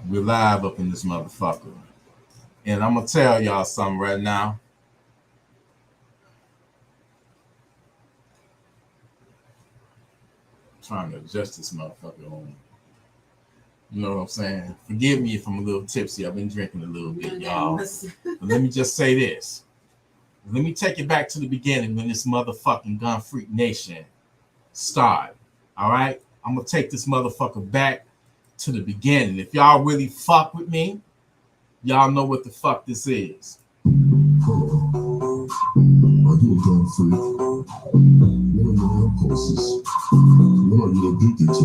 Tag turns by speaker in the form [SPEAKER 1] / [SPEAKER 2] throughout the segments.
[SPEAKER 1] We're live up in this motherfucker. And I'm going to tell y'all something right now. I'm trying to adjust this motherfucker on. You know what I'm saying? Forgive me if I'm a little tipsy. I've been drinking a little bit, y'all. But let me just say this. Let me take it back to the beginning when this motherfucking Gun Freak Nation started. All right? I'm going to take this motherfucker back to the beginning. If y'all really fuck with me, y'all know what the fuck this is. Are you a gun freak? What are your impulses? What are you addicted to?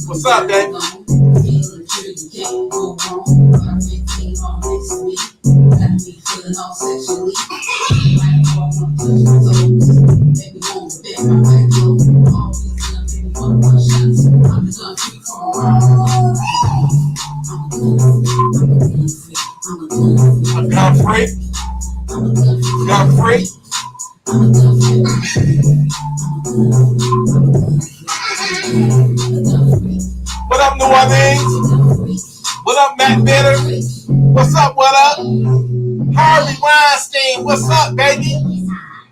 [SPEAKER 1] What's up, baby? A gun freak? Gun freak? What up, New Orleans? What up, Matt Bitter? What's up, what up? Harvey Weinstein, what's up, baby?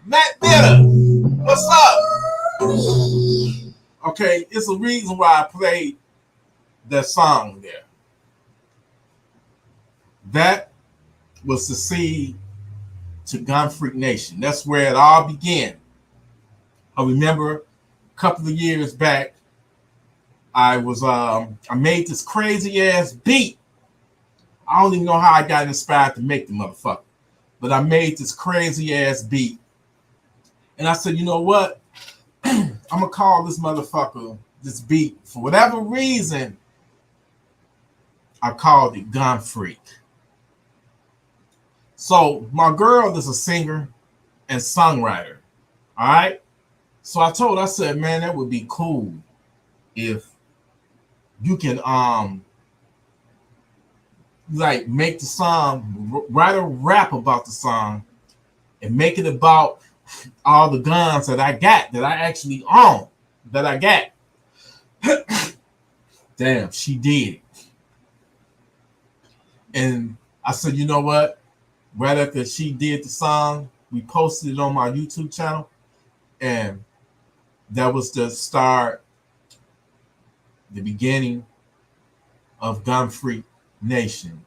[SPEAKER 1] Matt Bitter, what's up? Okay, it's a reason why I played that song there. That was the seed to Gun Freak Nation. That's where it all began. I remember a couple of years back, I made this crazy ass beat. I don't even know how I got inspired to make the motherfucker, but I made this crazy ass beat. And I said, you know what? I'm gonna call this motherfucker, this beat, for whatever reason, I called it Gun Freak. So my girl is a singer and songwriter. All right. So I said, man, that would be cool if you can like make the song, write a rap about the song and make it about all the guns that I got, that I actually own, that I got. Damn, she did it. And I said, you know what? Right after she did the song, we posted it on my YouTube channel. And that was the start, the beginning of Gun Freak Nation.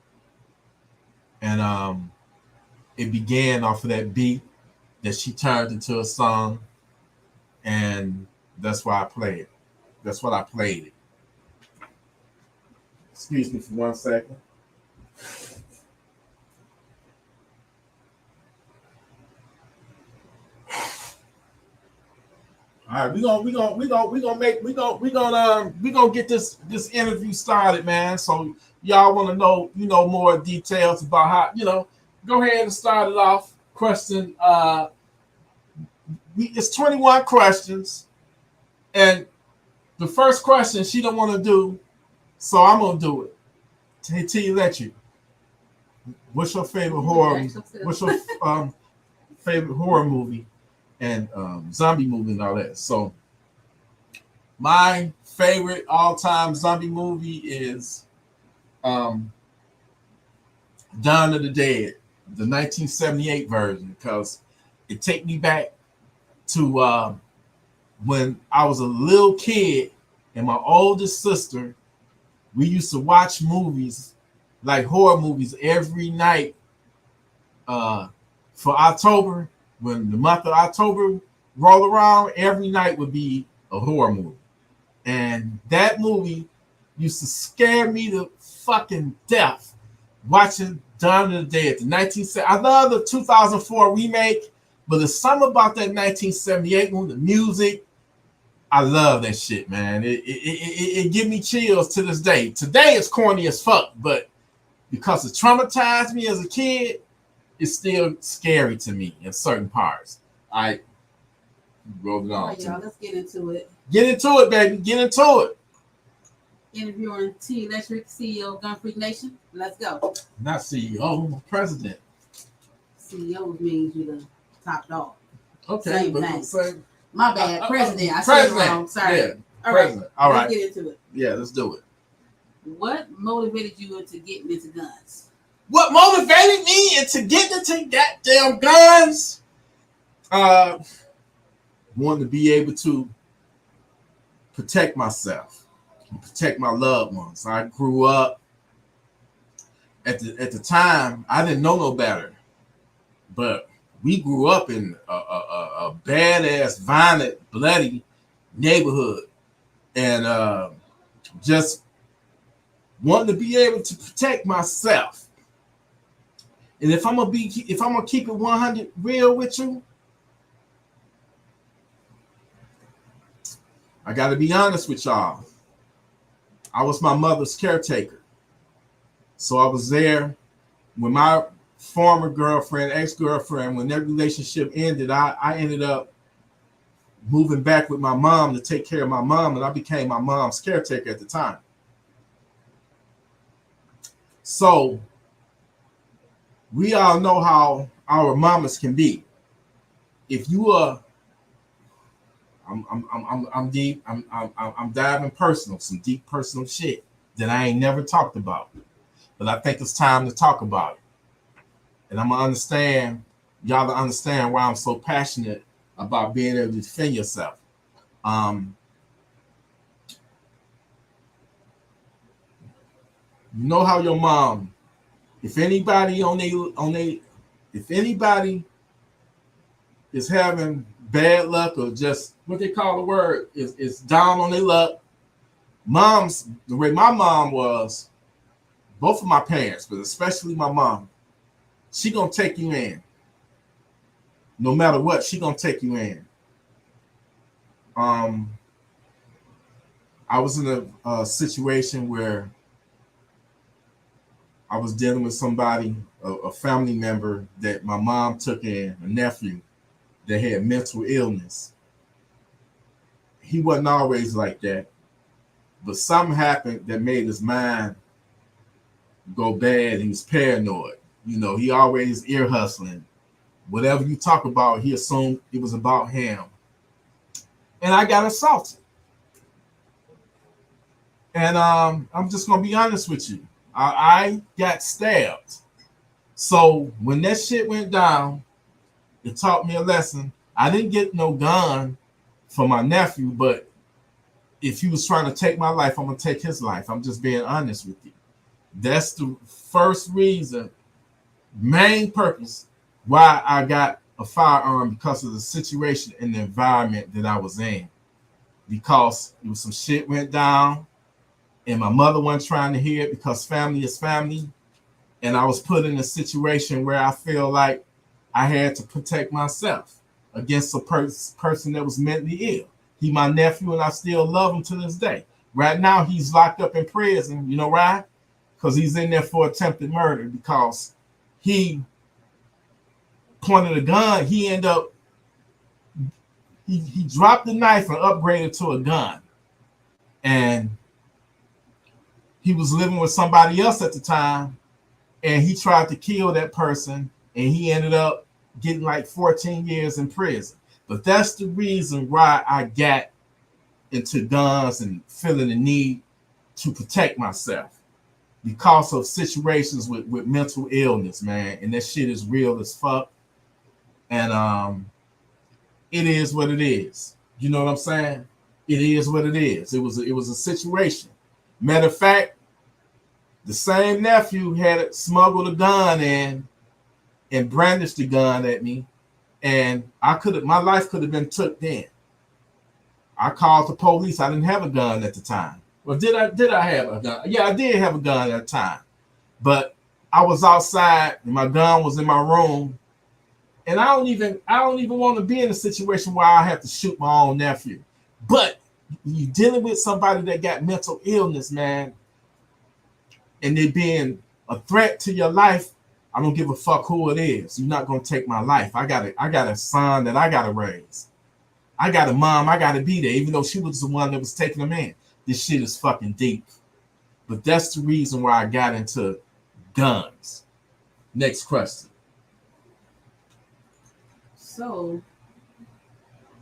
[SPEAKER 1] And it began off of that beat that she turned into a song. And that's why I play it. That's what I played it. Excuse me for 1 second. All right, we gonna get this interview started, man. So y'all want to know, more details about how, go ahead and start it off. Question, it's 21 questions, and the first question she don't want to do, so I'm gonna do it. T Electrik, what's your favorite horror? What's your favorite horror movie? And zombie movie and all that. So my favorite all-time zombie movie is Dawn of the Dead, the 1978 version, because it take me back to when I was a little kid and my oldest sister, we used to watch movies, like horror movies, every night for October. When the month of October roll around, every night would be a horror movie. And that movie used to scare me to fucking death watching Dawn of the Dead. I love the 2004 remake, but there's something about that 1978 one, the music, I love that shit, man. It give me chills to this day. Today it's corny as fuck, but because it traumatized me as a kid, it's still scary to me in certain parts. I rolled it on.
[SPEAKER 2] All right, y'all, let's get into it.
[SPEAKER 1] Get into it, baby. Get into it.
[SPEAKER 2] Interviewing T Electrik, CEO of Gun Freak Nation. Let's go.
[SPEAKER 1] Not CEO, president.
[SPEAKER 2] CEO means you're the top dog.
[SPEAKER 1] Okay,
[SPEAKER 2] Same
[SPEAKER 1] but
[SPEAKER 2] thing.
[SPEAKER 1] same.
[SPEAKER 2] My bad, president. I said it wrong. Sorry.
[SPEAKER 1] Yeah,
[SPEAKER 2] all
[SPEAKER 1] president.
[SPEAKER 2] right,
[SPEAKER 1] All right.
[SPEAKER 2] Let's get into it.
[SPEAKER 1] Yeah, let's do it.
[SPEAKER 2] What motivated you into getting into guns?
[SPEAKER 1] What motivated me into getting into goddamn guns? Wanting to be able to protect myself, protect my loved ones. I grew up at the time. I didn't know no better, but we grew up in a badass, violent, bloody neighborhood, and just wanting to be able to protect myself. And if I'm gonna keep it 100 real with you, I got to be honest with y'all. I was my mother's caretaker, so I was there when my former girlfriend, ex-girlfriend, when that relationship ended. I ended up moving back with my mom to take care of my mom, and I became my mom's caretaker at the time. So we all know how our mamas can be. If you are, I'm deep. I'm diving personal, some deep personal shit that I ain't never talked about, but I think it's time to talk about it. And I'm gonna understand y'all to understand why I'm so passionate about being able to defend yourself. You know how your mom, if anybody if anybody is having bad luck or just what they call the word is down on their luck, moms, the way my mom was, both of my parents, but especially my mom, she gonna take you in. No matter what, she gonna take you in. I was in a situation where I was dealing with somebody, a family member that my mom took in, a nephew that had mental illness. He wasn't always like that, but something happened that made his mind go bad. He was paranoid. You know, he always ear hustling. Whatever you talk about, he assumed it was about him. And I got assaulted. And I'm just gonna be honest with you. I got stabbed. So when that shit went down, it taught me a lesson. I didn't get no gun for my nephew, but if he was trying to take my life, I'm gonna take his life. I'm just being honest with you. That's the first reason, main purpose why I got a firearm, because of the situation and the environment that I was in. Because it was some shit went down and my mother wasn't trying to hear it, because family is family. And I was put in a situation where I feel like I had to protect myself against a person that was mentally ill. He my nephew, and I still love him to this day. Right now, he's locked up in prison. You know why? Because he's in there for attempted murder, because he pointed a gun. He ended up, he dropped the knife and upgraded to a gun. And he was living with somebody else at the time, and he tried to kill that person, and he ended up getting like 14 years in prison. But that's the reason why I got into guns and feeling the need to protect myself, because of situations with mental illness, man. And that shit is real as fuck. And it is what it is. You know what I'm saying? It is what it is. It was a situation. Matter of fact, the same nephew had smuggled a gun in and brandished the gun at me, and my life could have been took then. I called the police. I didn't have a gun at the time. Well, did I have a gun? Yeah, I did have a gun at the time, but I was outside and my gun was in my room, and I don't even want to be in a situation where I have to shoot my own nephew. But you're dealing with somebody that got mental illness, man, and they being a threat to your life. I don't give a fuck who it is. You're not gonna take my life. I got a son that I gotta raise. I got a mom. I gotta be there, even though she was the one that was taking him in. This shit is fucking deep. But that's the reason why I got into guns. Next question.
[SPEAKER 2] So,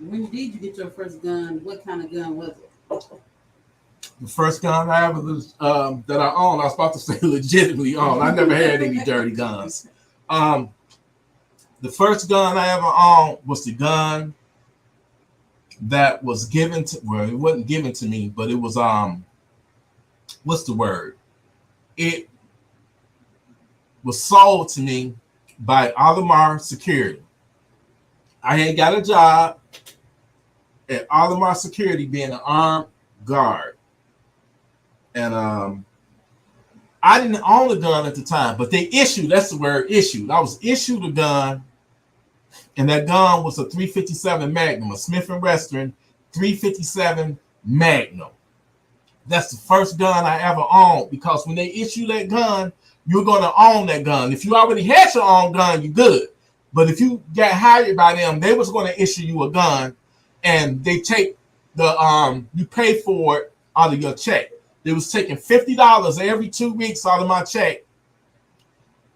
[SPEAKER 2] when did you get your first gun? What kind of gun was it?
[SPEAKER 1] The first gun I ever that I owned, I was about to say legitimately owned. I never had any dirty guns. The first gun I ever owned was the gun that was given to, well, it wasn't given to me, but it was what's the word? It was sold to me by Alamar Security. I had got a job at Alamar Security being an armed guard. And I didn't own a gun at the time, but they issued, that's the word, issued. I was issued a gun, and that gun was a 357 Magnum, a Smith & Wesson 357 Magnum. That's the first gun I ever owned, because when they issue that gun, you're going to own that gun. If you already had your own gun, you're good. But if you got hired by them, they was going to issue you a gun, and they take the you pay for it out of your check. They was taking $50 every 2 weeks out of my check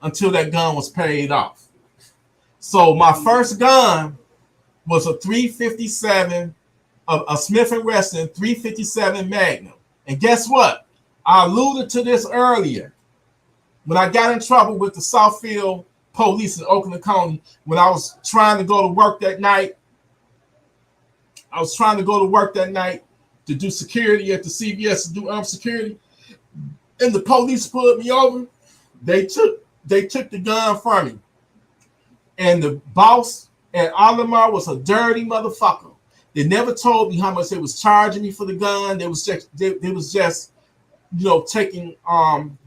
[SPEAKER 1] until that gun was paid off. So my first gun was a 357, a Smith & Wesson 357 Magnum. And guess what? I alluded to this earlier. When I got in trouble with the Southfield police in Oakland County, when I was trying to go to work that night, to do security at the CVS, to do armed security, and the police pulled me over. They took the gun from me, and the boss at Alamar was a dirty motherfucker. They never told me how much they was charging me for the gun. They was just taking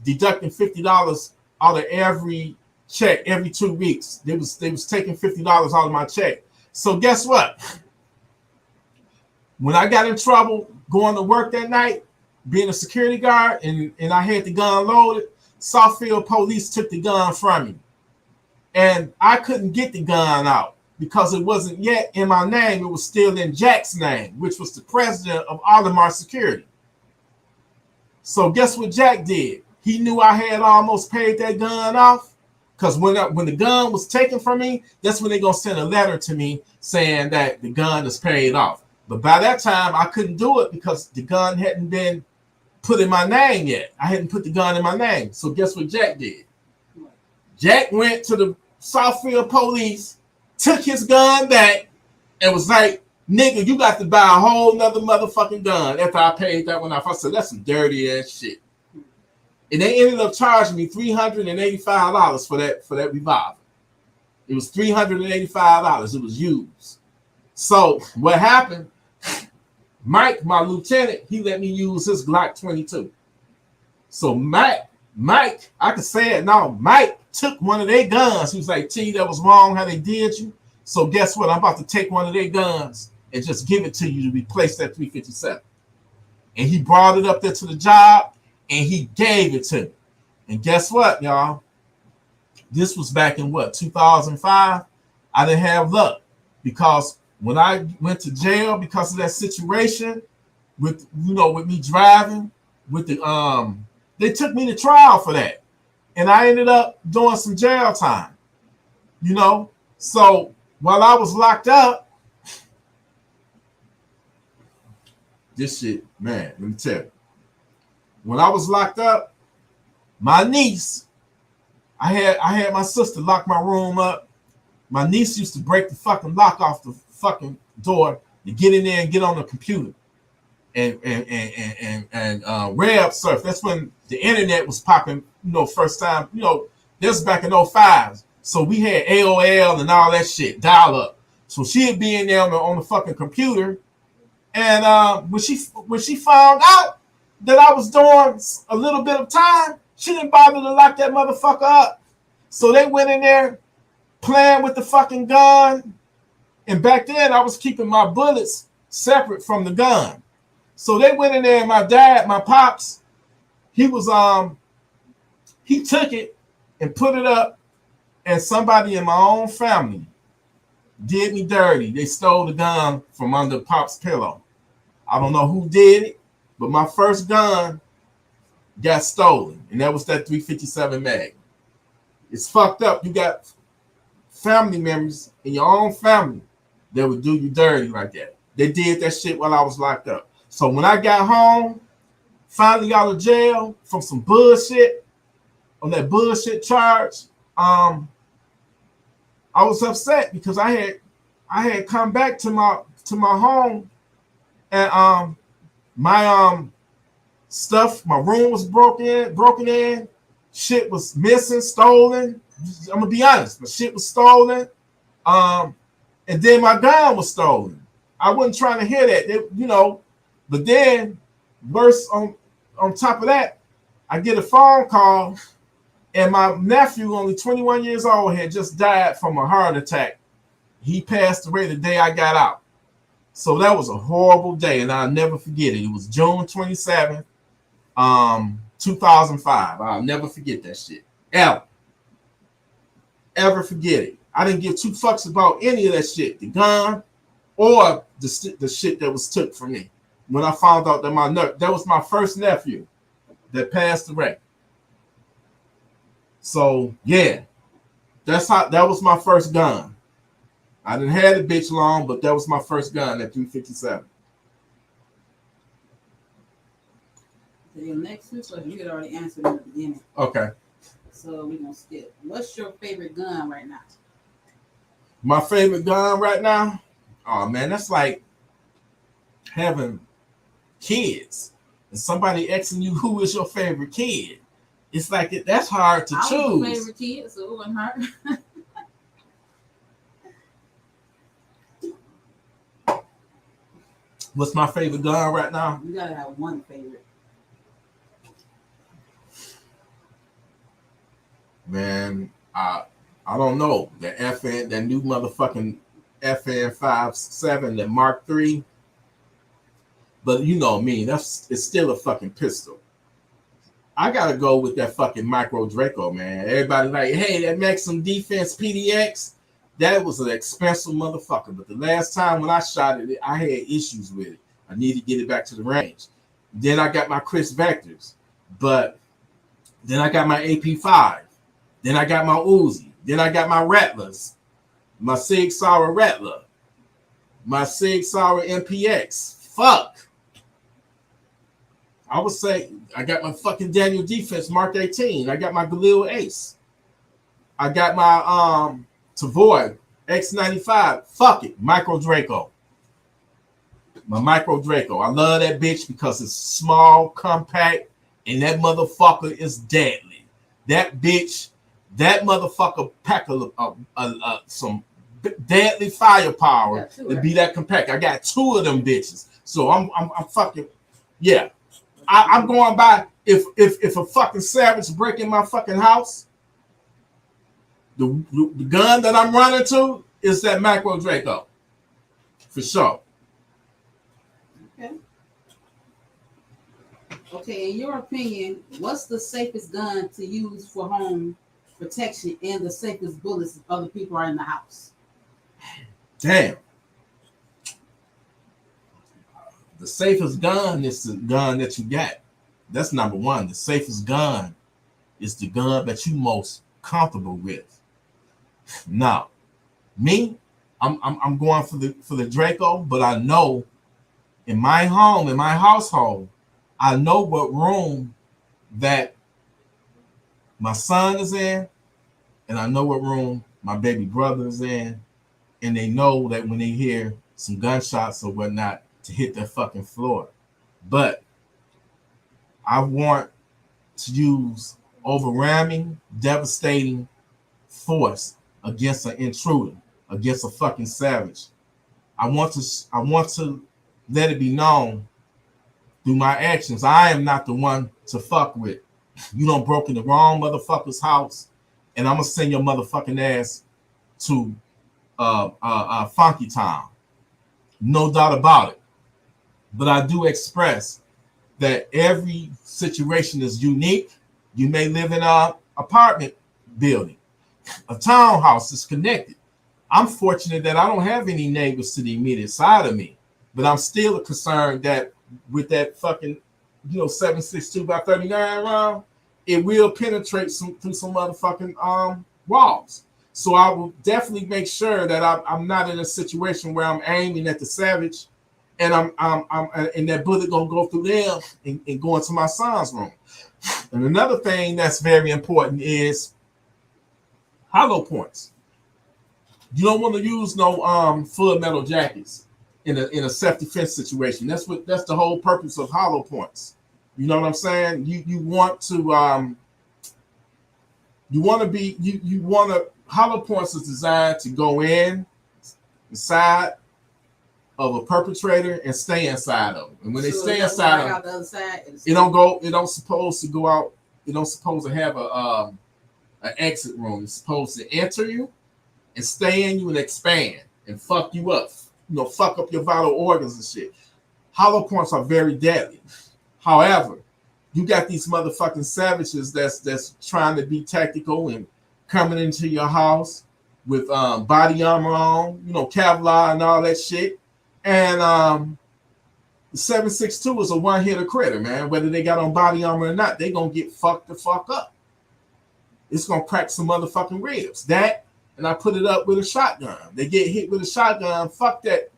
[SPEAKER 1] deducting $50 out of every check every 2 weeks. They was taking $50 out of my check. So guess what? When I got in trouble going to work that night, being a security guard, and I had the gun loaded, Southfield police took the gun from me. And I couldn't get the gun out because it wasn't yet in my name. It was still in Jack's name, which was the president of Alamar Security. So guess what Jack did? He knew I had almost paid that gun off, because when the gun was taken from me, that's when they're going to send a letter to me saying that the gun is paid off. But by that time, I couldn't do it because the gun hadn't been put in my name yet. I hadn't put the gun in my name. So guess what Jack did? Jack went to the Southfield police, took his gun back, and was like, nigga, you got to buy a whole nother motherfucking gun after I paid that one off. I said, that's some dirty ass shit. And they ended up charging me $385 for that revolver. It was $385. It was used. So what happened? Mike, my lieutenant, he let me use his Glock 22. So Mike, I can say it now, Mike took one of their guns. He was like, T, that was wrong how they did you. So guess what? I'm about to take one of their guns and just give it to you to replace that 357. And he brought it up there to the job, and he gave it to me. And guess what, y'all? This was back in 2005. I didn't have luck, because when I went to jail because of that situation with me driving with the they took me to trial for that, and I ended up doing some jail time. So while I was locked up, this shit, man, let me tell you. When I was locked up, my niece, I had my sister lock my room up. My niece used to break the fucking lock off the fucking door to get in there and get on the computer and web surf. That's when the internet was popping, first time. This was back in 2005. So we had AOL and all that shit, dial up. So she'd be in there on the fucking computer, and when she found out that I was doing a little bit of time, she didn't bother to lock that motherfucker up. So they went in there playing with the fucking gun. And back then I was keeping my bullets separate from the gun. So they went in there, and my dad, my pops, he took it and put it up, and somebody in my own family did me dirty. They stole the gun from under Pop's pillow. I don't know who did it, but my first gun got stolen, and that was that 357 mag. It's fucked up. You got family members in your own family that would do you dirty like that. They did that shit while I was locked up. So when I got home, finally out of jail from some bullshit, on that bullshit charge, I was upset because I had come back to my home, and my stuff, my room was broken in, shit was missing, stolen. I'm gonna be honest, my shit was stolen, and then my gun was stolen. I wasn't trying to hear that, but then worse on top of that, I get a phone call, and my nephew, only 21 years old, had just died from a heart attack. He passed away the day I got out. So that was a horrible day, and I'll never forget it. It was June 27th, 2005. I'll never forget that shit. Ever forget it. I didn't give two fucks about any of that shit, the gun or the shit that was took from me. When I found out that that was my first nephew that passed away. So yeah, that was my first gun. I didn't have the bitch long, but that was my first gun at 357.
[SPEAKER 2] So your next two questions, you had already answered in the beginning.
[SPEAKER 1] Okay.
[SPEAKER 2] So we're gonna skip. What's your favorite gun right now?
[SPEAKER 1] My favorite gun right now? Oh man, that's like having kids and somebody asking you who is your favorite kid. It's like that's hard to choose.
[SPEAKER 2] I was my favorite kid, so it wasn't hard.
[SPEAKER 1] What's my favorite gun right now?
[SPEAKER 2] You gotta have one favorite.
[SPEAKER 1] Man, I don't know. The FN, that new motherfucking FN 57, that Mark III. But you know me, it's still a fucking pistol. I gotta go with that fucking Micro Draco, man. Everybody like, hey, that Maximum Defense PDX, that was an expensive motherfucker. But the last time when I shot it, I had issues with it. I needed to get it back to the range. Then I got my Chris Vectors, but then I got my AP5. Then I got my Uzi. Then I got my Rattlers, my Sig Sauer Rattler, my Sig Sauer MPX. Fuck. I would say I got my fucking Daniel Defense Mark 18. I got my Galil Ace. I got my Tavoy X95. Fuck it, Micro Draco. My Micro Draco. I love that bitch because it's small, compact, and that motherfucker is deadly. That bitch, that motherfucker pack some deadly firepower to be that compact. I got two of them bitches. So I'm fucking, yeah. I'm going by, if a fucking savage break in my fucking house, the gun that I'm running to is that Micro Draco. For sure.
[SPEAKER 2] Okay, in your opinion, what's the safest gun to use for home protection and the safest bullets if other people are in the house?
[SPEAKER 1] Damn. The safest gun is the gun that you got. That's number one. The safest gun is the gun that you most comfortable with. Now, me, I'm going for the Draco, but I know in my home, in my household, I know what room that my son is in, and I know what room my baby brother is in, and they know that when they hear some gunshots or whatnot, to hit that fucking floor. But I want to use overwhelming, devastating force against an intruder, against a fucking savage. I want to let it be known through my actions, I am not the one to fuck with. You done broke in the wrong motherfucker's house, and I'm gonna send your motherfucking ass to Funky Town. No doubt about it. But I do express that every situation is unique. You may live in an apartment building. A townhouse is connected. I'm fortunate that I don't have any neighbors to the immediate side of me, but I'm still concerned that with that fucking, 762 by 39 round, it will penetrate through some motherfucking walls. So I will definitely make sure that I'm not in a situation where I'm aiming at the savage, and I'm and that bullet gonna go through them and go into my son's room. And another thing that's very important is hollow points. You don't want to use no full metal jackets in a self-defense situation. That's the whole purpose of hollow points. You know what I'm saying? You want to hollow points is designed to go inside of a perpetrator and stay inside of them. And when they stay inside of them, it don't supposed to go out. It don't supposed to have an exit room. It's supposed to enter you and stay in you and expand and fuck you up. Fuck up your vital organs and shit. Hollow points are very deadly. However, you got these motherfucking savages that's trying to be tactical and coming into your house with body armor on, Kevlar and all that shit. And the 7.62 is a one-hitter critter, man. Whether they got on body armor or not, they gonna get fucked the fuck up. It's gonna crack some motherfucking ribs. That, and I put it up with a shotgun. They get hit with a shotgun. Fuck that.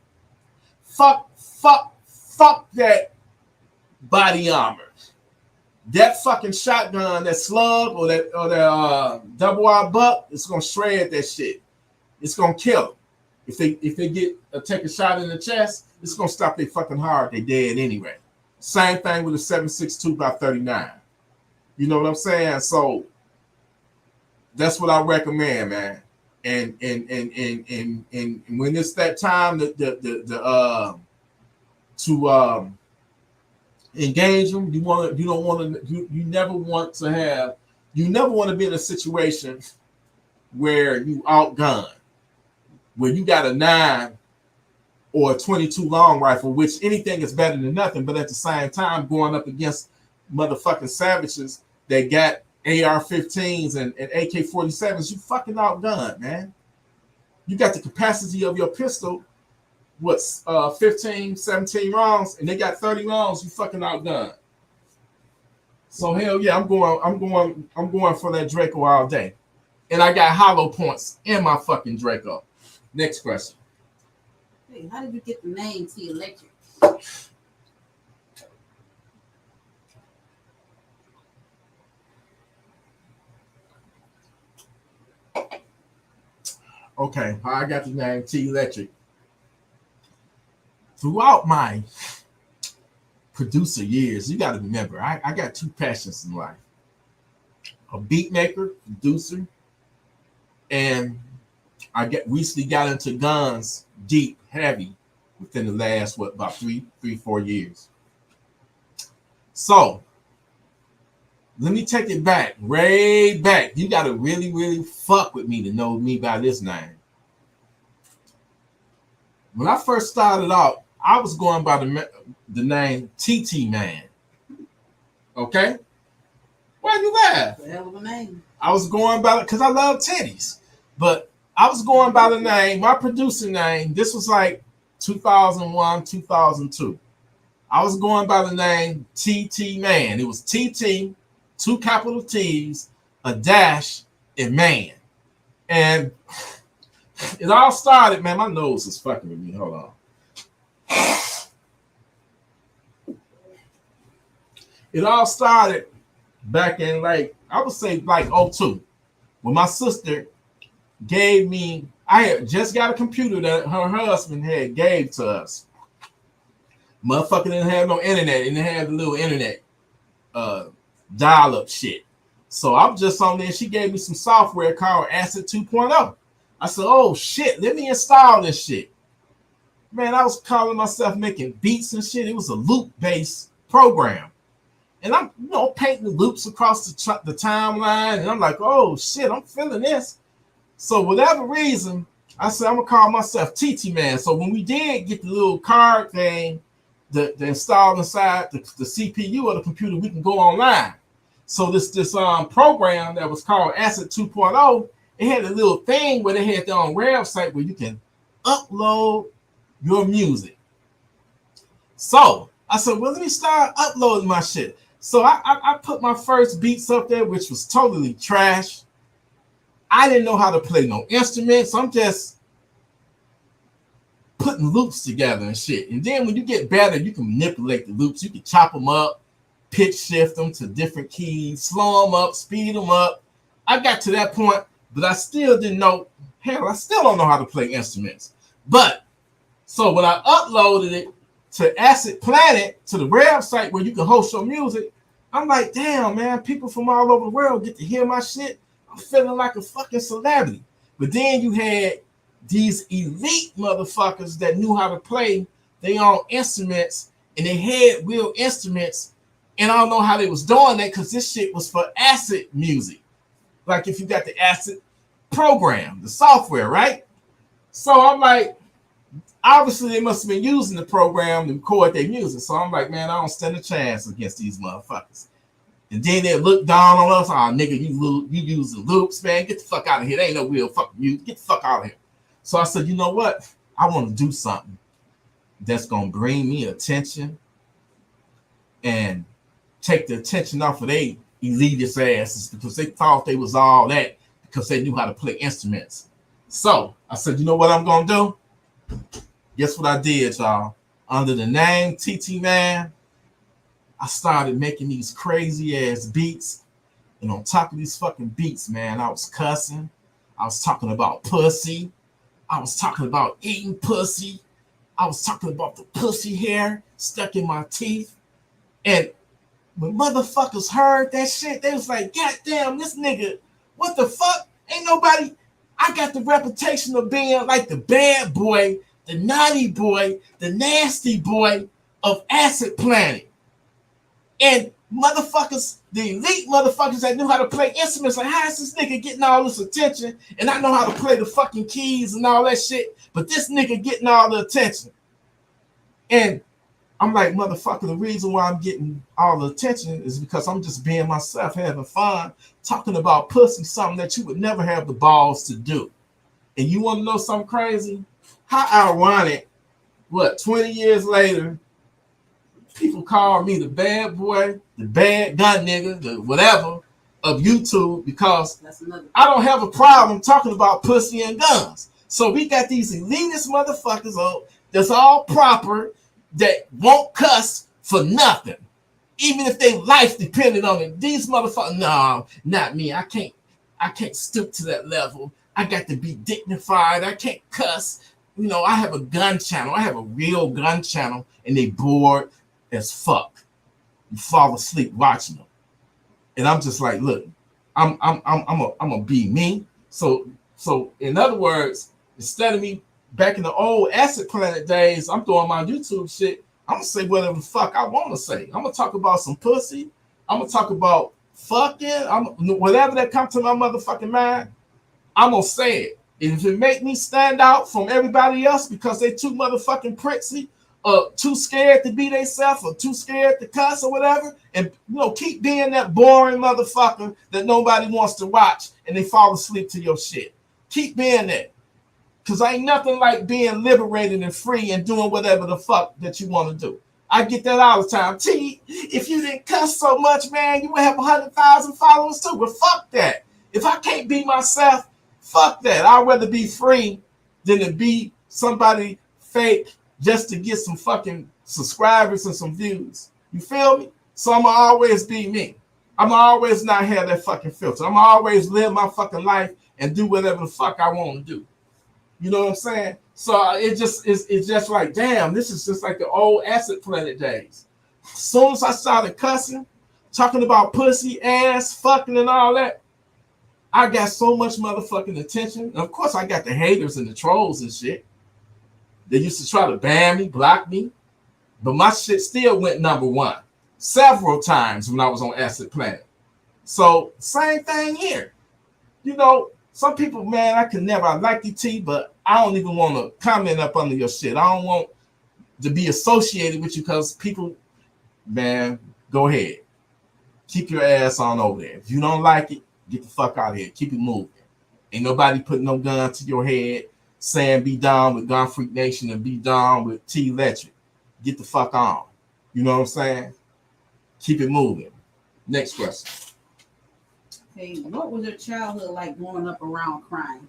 [SPEAKER 1] Fuck that body armor. That fucking shotgun, that slug or that double R buck, it's gonna shred that shit. It's gonna kill them. If they get take a shot in the chest, it's gonna stop their fucking heart. They dead anyway. Same thing with a 7.62 by 39. You know what I'm saying? So that's what I recommend, man. And when it's that time to engage them, you never want to be in a situation where you outgunned, where you got a 9 or a 22 long rifle, which anything is better than nothing, but at the same time going up against motherfucking savages that got AR-15s and AK-47s, you fucking outgunned, man. You got the capacity of your pistol, 15, 17 rounds, and they got 30 rounds, you fucking outgunned. So hell yeah, I'm going for that Draco all day. And I got hollow points in my fucking Draco. Next question.
[SPEAKER 2] Hey, how did you get the name T Electrik?
[SPEAKER 1] Okay, how I got the name T Electrik. Throughout my producer years, you got to remember, I got two passions in life. A beat maker, producer, and I recently got into guns deep, heavy, within the last, about 4 years. So, let me take it back, way back. You got to really, really fuck with me to know me by this name. When I first started out, I was going by the name TT Man. Okay? Why you laugh?
[SPEAKER 2] Hell of a name.
[SPEAKER 1] I was going by it because I love titties. But I was going by the name, my producer name, this was like 2001, 2002. I was going by the name TT Man. It was TT, 2 capital T's, a dash, and man. And it all started, man, my nose is fucking with me. Hold on. It all started back in I would say 02, when my sister gave me, I had just got a computer that her husband had gave to us. Motherfucker didn't have no internet, and it had the little internet dial-up shit. So I'm just on there. She gave me some software called Acid 2.0. I said, oh shit, let me install this shit. Man, I was calling myself making beats and shit. It was a loop-based program. And I'm, painting the loops across the timeline. And I'm like, oh shit, I'm feeling this. So whatever reason, I said, I'm gonna call myself TT Man. So when we did get the little card thing the install inside the CPU of the computer, we can go online. So this program that was called Acid 2.0, it had a little thing where they had their own website where you can upload your music. So I said, well, let me start uploading my shit. So I put my first beats up there, which was totally trash. I didn't know how to play no instruments. I'm just putting loops together and shit. And then when you get better, you can manipulate the loops. You can chop them up, pitch shift them to different keys, slow them up, speed them up. I got to that point, but I still didn't know. Hell, I still don't know how to play instruments. But so when I uploaded it to Acid Planet, to the website where you can host your music, I'm like, damn, man, people from all over the world get to hear my shit. I'm feeling like a fucking celebrity. But then you had these elite motherfuckers that knew how to play their own instruments, and they had real instruments, and I don't know how they was doing that because this shit was for Acid music. Like if you got the Acid program, the software, right? So I'm like, obviously they must have been using the program to record their music. So I'm like, man, I don't stand a chance against these motherfuckers. And then they look down on us. Oh, nigga, you use the loops, man. Get the fuck out of here. There ain't no real fucking music. Get the fuck out of here. So I said, you know what? I want to do something that's going to bring me attention and take the attention off of they elitist asses because they thought they was all that because they knew how to play instruments. So I said, you know what I'm going to do? Guess what I did, y'all? Under the name TT Man, I started making these crazy ass beats. And on top of these fucking beats, man, I was cussing. I was talking about pussy. I was talking about eating pussy. I was talking about the pussy hair stuck in my teeth. And when motherfuckers heard that shit, they was like, God damn, this nigga, what the fuck? Ain't nobody. I got the reputation of being like the bad boy, the naughty boy, the nasty boy of Acid Planet. And motherfuckers, the elite motherfuckers that knew how to play instruments, like, how is this nigga getting all this attention? And I know how to play the fucking keys and all that shit, but this nigga getting all the attention. And I'm like, motherfucker, the reason why I'm getting all the attention is because I'm just being myself, having fun, talking about pussy, something that you would never have the balls to do. And you want to know something crazy? How ironic, 20 years later, people call me the bad boy, the bad gun nigga, the whatever of YouTube because I don't have a problem talking about pussy and guns. So we got these elitist motherfuckers that's all proper that won't cuss for nothing, even if their life depended on it. These motherfuckers, no, not me. I can't stoop to that level. I got to be dignified. I can't cuss. You know, I have a gun channel. I have a real gun channel, and they bored as fuck. You fall asleep watching them, and I'm just like, look, I'm gonna be me. So in other words, instead of me back in the old Acid Planet days, I'm doing my YouTube shit. I'm gonna say whatever the fuck I want to say. I'm gonna talk about some pussy. I'm gonna talk about fucking. Whatever that comes to my motherfucking mind, I'm gonna say it. And if it make me stand out from everybody else because they too motherfucking prissy, too scared to be themselves, or too scared to cuss or whatever, and keep being that boring motherfucker that nobody wants to watch and they fall asleep to your shit. Keep being that. Because ain't nothing like being liberated and free and doing whatever the fuck that you want to do. I get that all the time. T, if you didn't cuss so much, man, you would have 100,000 followers too. But fuck that. If I can't be myself, fuck that. I'd rather be free than to be somebody fake just to get some fucking subscribers and some views. You feel me? So I'm going to always be me. I'm going to always not have that fucking filter. I'm going to always live my fucking life and do whatever the fuck I want to do. You know what I'm saying? So it's just like, damn, this is just like the old Acid Planet days. As soon as I started cussing, talking about pussy, ass, fucking and all that, I got so much motherfucking attention. And of course, I got the haters and the trolls and shit. They used to try to ban me, block me. But my shit still went #1 several times when I was on Acid Planet. So same thing here. Some people, man, I like you, T, but I don't even want to comment up under your shit. I don't want to be associated with you because people, man, go ahead. Keep your ass on over there. If you don't like it, get the fuck out of here. Keep it moving. Ain't nobody putting no gun to your head saying be down with Gun Freak Nation and be down with T Electrik. Get the fuck on. You know what I'm saying? Keep it moving. Next question.
[SPEAKER 2] Hey, what was your childhood like growing up around crime?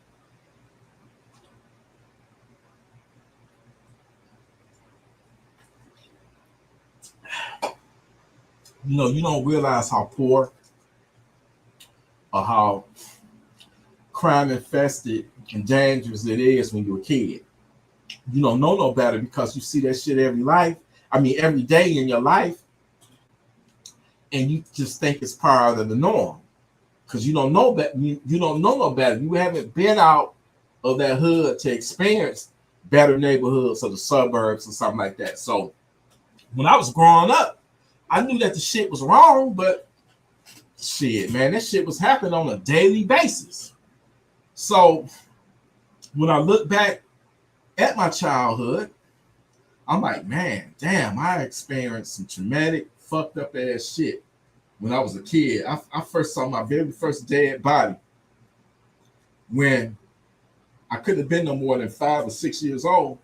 [SPEAKER 1] You know, you don't realize how poor or how crime infested and dangerous it is when you're a kid. You don't know no better because you see that shit every day in your life, and you just think it's part of the norm because you don't know that you don't know no better. You haven't been out of that hood to experience better neighborhoods or the suburbs or something like that. So when I was growing up, I knew that the shit was wrong, but shit, man, that shit was happening on a daily basis. So when I look back at my childhood, I'm like, man, damn, I experienced some traumatic, fucked up ass shit when I was a kid. I first saw my very first dead body when I couldn't have been no more than 5 or 6 years old.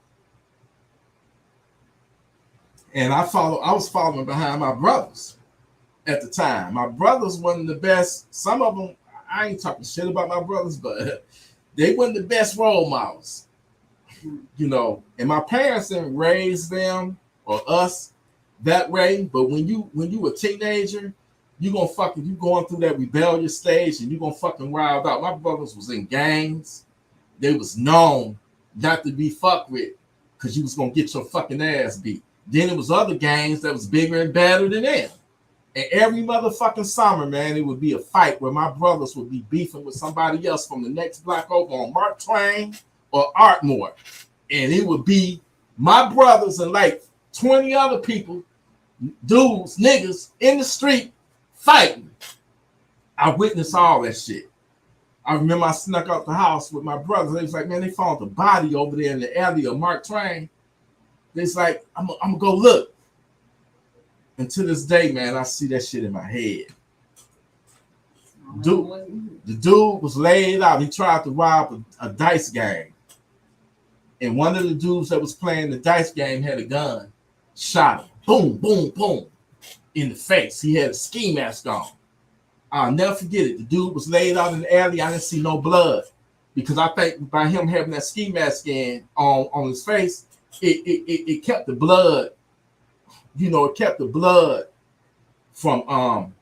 [SPEAKER 1] And I was following behind my brothers at the time. My brothers weren't the best. Some of them, I ain't talking shit about my brothers, but they weren't the best role models. You know, and my parents didn't raise them or us that way. But when you a teenager, you going through that rebellious stage and you gonna fucking wild out. My brothers was in gangs. They was known not to be fucked with because you was gonna get your fucking ass beat. Then it was other gangs that was bigger and badder than them. And every motherfucking summer, man, it would be a fight where my brothers would be beefing with somebody else from the next block over on Mark Twain or Artmore. And it would be my brothers and like 20 other people, dudes, niggas in the street fighting. I witnessed all that shit. I remember I snuck out the house with my brothers. They was like, man, they found the body over there in the alley of Mark Twain. It's like, I'm gonna go look. And to this day, man, I see that shit in my head. The dude was laid out. He tried to rob a dice game. And one of the dudes that was playing the dice game had a gun. Shot him. Boom, boom, boom. In the face. He had a ski mask on. I'll never forget it. The dude was laid out in the alley. I didn't see no blood. Because I think by him having that ski mask on his face, it kept the blood, it kept the blood from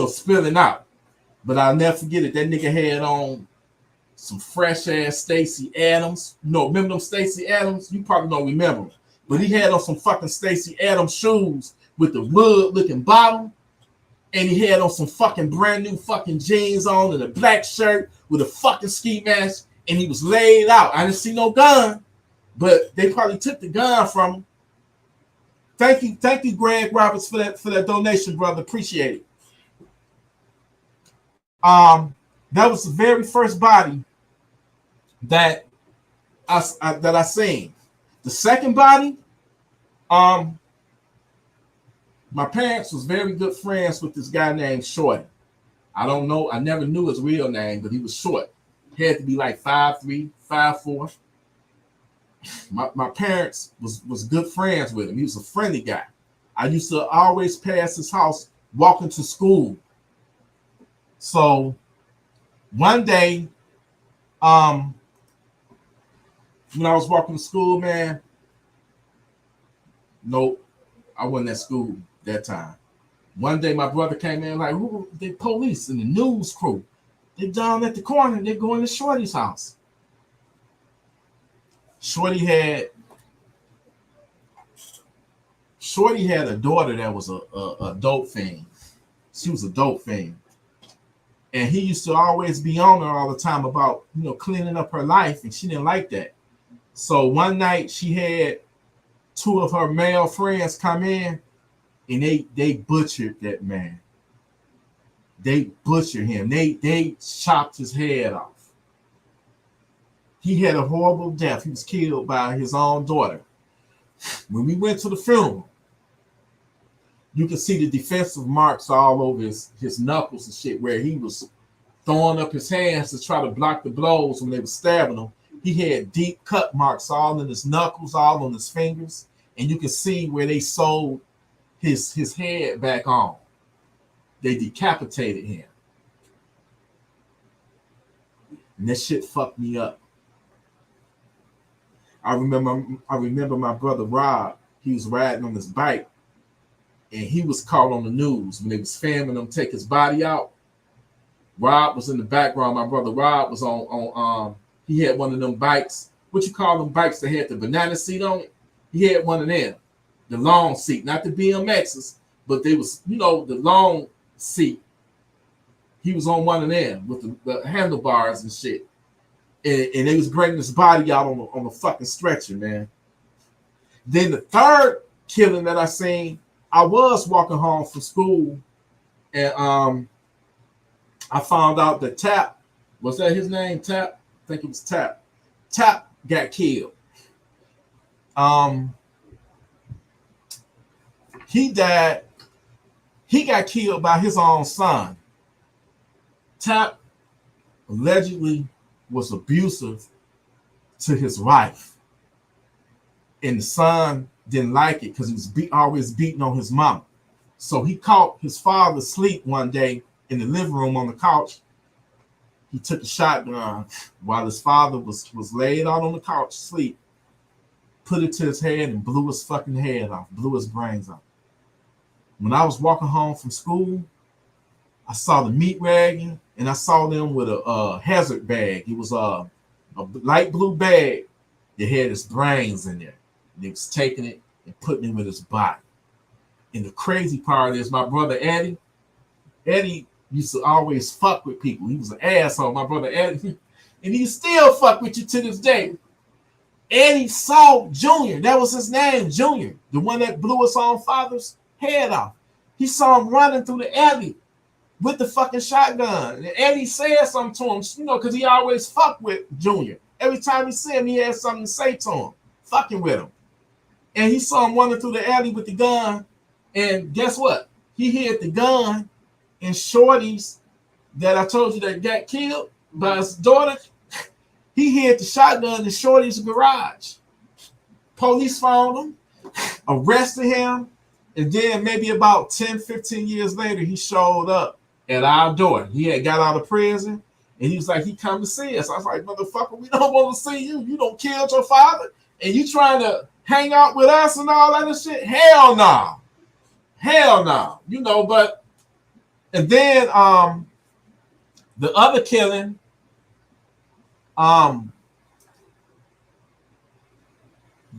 [SPEAKER 1] spilling out. But I'll never forget it. That nigga had on some fresh ass Stacey Adams. Remember them Stacey Adams? You probably don't remember them. But he had on some fucking Stacey Adams shoes with the wood looking bottom. And he had on some fucking brand new fucking jeans on and a black shirt with a fucking ski mask. And he was laid out. I didn't see no gun. But they probably took the gun from him. Thank you, Greg Roberts, for that donation, brother. Appreciate it. That was the very first body that I seen. The second body, my parents was very good friends with this guy named Shorty. I don't know. I never knew his real name, but he was short. He had to be like 5'3", 5'4". My parents was good friends with him. He was a friendly guy. I used to always pass his house walking to school. So one day, when I was walking to school, man, nope, I wasn't at school that time. One day my brother came in like, who? The police and the news crew. They're down at the corner. They're going to Shorty's house. Shorty had a daughter that was a dope fiend. She was a dope fiend. And he used to always be on her all the time about, cleaning up her life, and she didn't like that. So one night she had 2 of her male friends come in, and they butchered that man. They butchered him. They chopped his head off. He had a horrible death. He was killed by his own daughter. When we went to the funeral, you could see the defensive marks all over his knuckles and shit, where he was throwing up his hands to try to block the blows when they were stabbing him. He had deep cut marks all in his knuckles, all on his fingers, and you can see where they sewed his head back on. They decapitated him. And that shit fucked me up. I remember my brother Rob, he was riding on his bike, and he was caught on the news when they was filming him take his body out. Rob was in the background. My brother Rob was on he had one of them bikes. What you call them bikes that had the banana seat on it? He had one of them. The long seat, not the BMXs, but they was, the long seat. He was on one of them with the handlebars and shit. And they was bringing his body out on the fucking stretcher, man. Then the third killing that I seen, I was walking home from school, and I found out that Tap, was that his name? Tap? I think it was Tap. Tap got killed. He died. He got killed by his own son. Tap allegedly was abusive to his wife, and the son didn't like it because he was always beating on his mama. So he caught his father asleep one day in the living room on the couch. He took a shotgun while his father was laid out on the couch asleep, put it to his head and blew his fucking head off, blew his brains out. When I was walking home from school, I saw the meat wagon, and I saw them with a hazard bag. It was a light blue bag that had his brains in there. They was taking it and putting it with his body. And the crazy part is my brother Eddie used to always fuck with people. He was an asshole, my brother Eddie. And he still fuck with you to this day. Eddie saw Junior. That was his name, Junior. The one that blew his own father's head off. He saw him running through the alley with the fucking shotgun. And Eddie said something to him, because he always fucked with Junior. Every time he see him, he had something to say to him, fucking with him. And he saw him running through the alley with the gun. And guess what? He hid the gun in Shorty's that I told you that got killed by his daughter. He hid the shotgun in Shorty's garage. Police found him, arrested him, and then maybe about 10, 15 years later, he showed up at our door. He had got out of prison, and he was like, he come to see us. I was like, motherfucker, we don't want to see you. You don't killed your father, and you trying to hang out with us and all that other shit? Hell no. Hell no. But, and then the other killing, the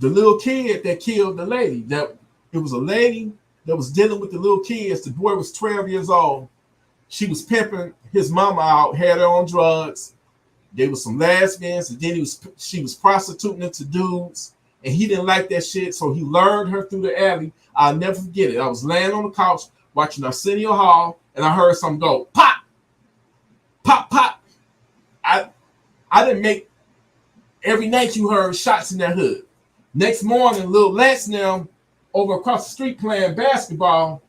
[SPEAKER 1] little kid that killed the lady, it was a lady that was dealing with the little kids. The boy was 12 years old. She was pimping his mama out, had her on drugs. There was some lesbians, and then she was prostituting it to dudes, and he didn't like that shit, so he lured her through the alley. I'll never forget it. I was laying on the couch watching Arsenio Hall, and I heard something go, pop, pop, pop. I didn't make every night you heard shots in that hood. Next morning, little Lance and them over across the street playing basketball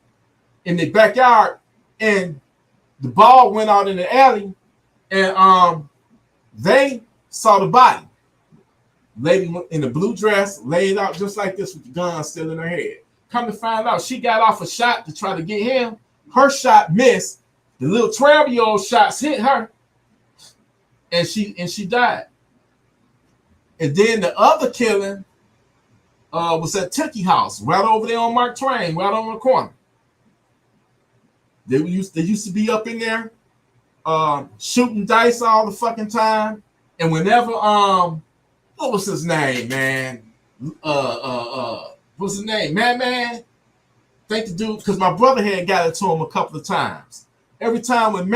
[SPEAKER 1] in the backyard, and the ball went out in the alley, and they saw the body. Lady in the blue dress laid out just like this with the gun still in her head. Come to find out, she got off a shot to try to get him. Her shot missed. The little 12-year-old shots hit her, and she died. And then the other killing was at Tookie House, right over there on Mark Twain, right on the corner. They used to be up in there shooting dice all the fucking time. And whenever what was his name, man? What's his name? Man. Thank the dude, because my brother had got it to him a couple of times. Every time when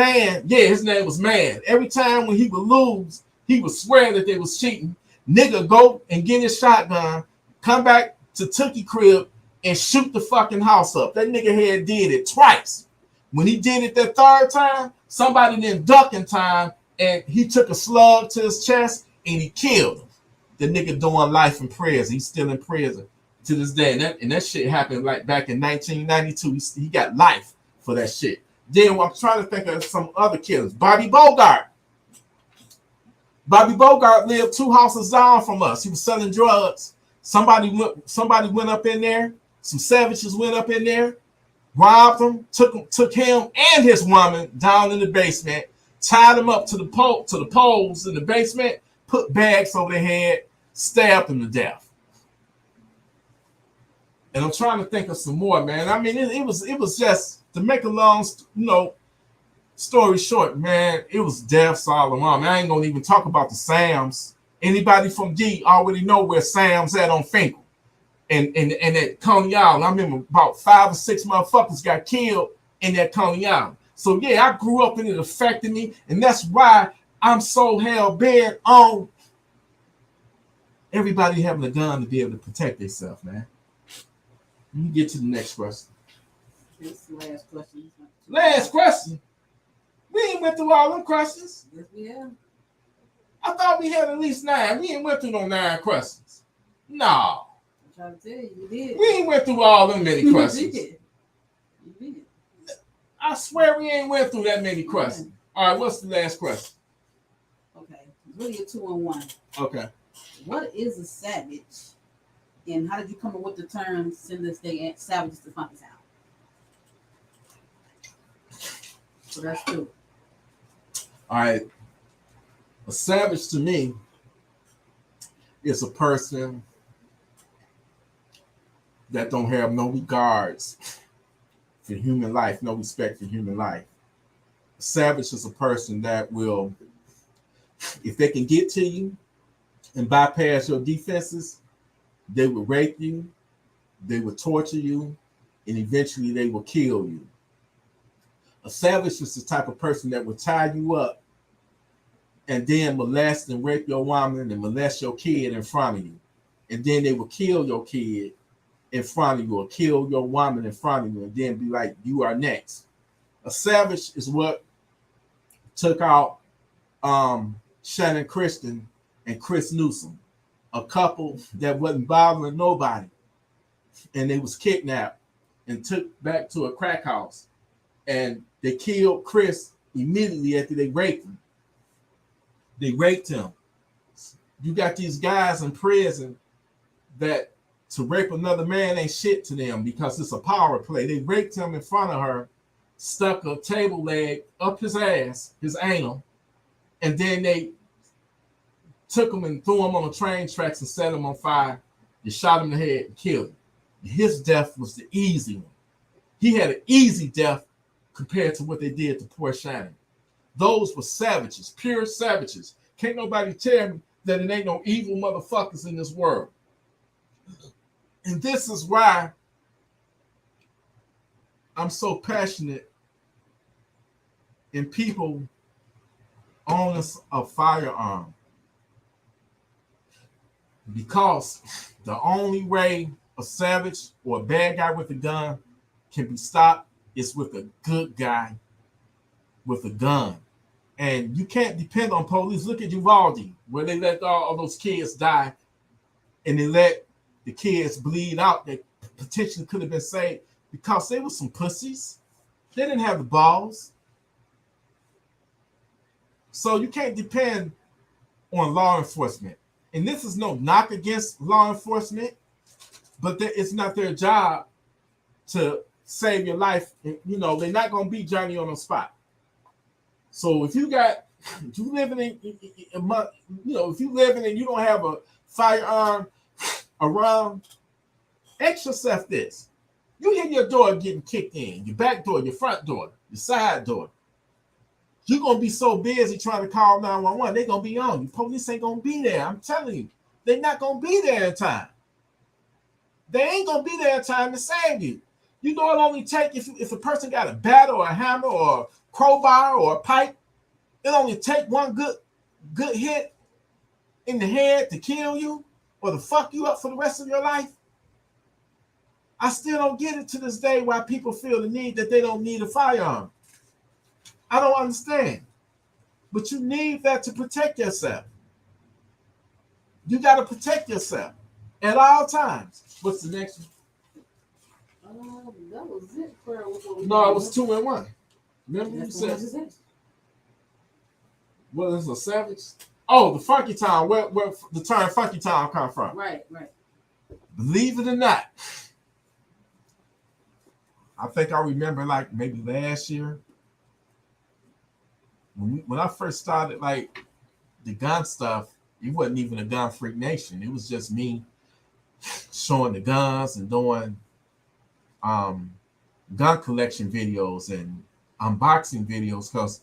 [SPEAKER 1] his name was Man. Every time when he would lose, he would swear that they was cheating. Nigga go and get his shotgun, come back to Tookie crib and shoot the fucking house up. That nigga had did it twice. When he did it that third time, somebody didn't duck in time, and he took a slug to his chest and he killed him. The nigga doing life in prison. He's still in prison to this day. And that shit happened like back in 1992. He got life for that shit. Then I'm trying to think of some other killers. Bobby Bogart. Bobby Bogart lived 2 houses down from us. He was selling drugs. Somebody went up in there. Some savages went up in there, robbed him, took him and his woman down in the basement, tied them up to the poles in the basement, put bags over their head, stabbed them to death. And I'm trying to think of some more, man. I mean, it was just, to make a long, story short, man, it was deaths all around. I ain't gonna even talk about the Sams. Anybody from D already know where Sam's at on Finkel and at Coney Island. I remember about 5 or 6 motherfuckers got killed in that Coney Island. So yeah, I grew up and it affected me, and that's why I'm so hell bent on everybody having a gun to be able to protect themselves, man. Let me get to the next question.
[SPEAKER 2] This is the last question.
[SPEAKER 1] Last question. We ain't went through all them questions.
[SPEAKER 2] Yes, we have.
[SPEAKER 1] I thought we had at least 9. We ain't went through no 9 questions. No.
[SPEAKER 2] I'm trying to tell you, you did.
[SPEAKER 1] We ain't went through all them many questions.
[SPEAKER 2] You did.
[SPEAKER 1] I swear we ain't went through that many questions. Yeah. All right, what's the last question?
[SPEAKER 2] Okay. Really a 2-in-1.
[SPEAKER 1] Okay.
[SPEAKER 2] What is a savage? And how did you come up with the term send this day savages to Funky Town? So that's 2.
[SPEAKER 1] All right. A savage to me is a person that don't have no regards for human life, no respect for human life. A savage is a person that will, if they can get to you and bypass your defenses, they will rape you, they will torture you, and eventually they will kill you. A savage is the type of person that will tie you up and then molest and rape your woman and molest your kid in front of you. And then they will kill your kid in front of you or kill your woman in front of you and then be like, you are next. A savage is what took out Shannon Christian and Chris Newsom, a couple that wasn't bothering nobody. And they was kidnapped and took back to a crack house. And they killed Chris immediately after they raped him. They raped him. You got these guys in prison that to rape another man ain't shit to them because it's a power play. They raped him in front of her, stuck a table leg up his ass, his anal, and then they took him and threw him on the train tracks and set him on fire. They shot him in the head and killed him. His death was the easy one. He had an easy death compared to what they did to poor Shannon. Those were savages, pure savages. Can't nobody tell me that it ain't no evil motherfuckers in this world. And this is why I'm so passionate in people owning a firearm. Because the only way a savage or a bad guy with a gun can be stopped is with a good guy with a gun. And you can't depend on police. Look at Uvalde, where they let all those kids die and they let the kids bleed out that potentially could have been saved because they were some pussies. They didn't have the balls. So you can't depend on law enforcement. And this is no knock against law enforcement, but it's not their job to save your life. You know, they're not going to be Johnny on the spot. So if you living in and you don't have a firearm around, ask yourself this. You hear your door getting kicked in, your back door, your front door, your side door. You're going to be so busy trying to call 911, they're going to be on you. Police ain't going to be there. I'm telling you, they're not going to be there in time. They ain't going to be there in time to save you. You know, it only take, if a person got a bat or a hammer or a crowbar or a pipe, it only take one good hit in the head to kill you or to fuck you up for the rest of your life. I still don't get it to this day why people feel the need that they don't need a firearm. I don't understand. But you need that to protect yourself. You got to protect yourself. at all times. What's the next
[SPEAKER 2] one? That was it for
[SPEAKER 1] no, it was 2 and 1. Remember you said what is a savage? Oh, the Funky Town. Where the term Funky Town come from?
[SPEAKER 2] Right.
[SPEAKER 1] Believe it or not, I think I remember like maybe last year when I first started like the gun stuff. It wasn't even a gun freak nation. It was just me showing the guns and doing gun collection videos and unboxing videos. Because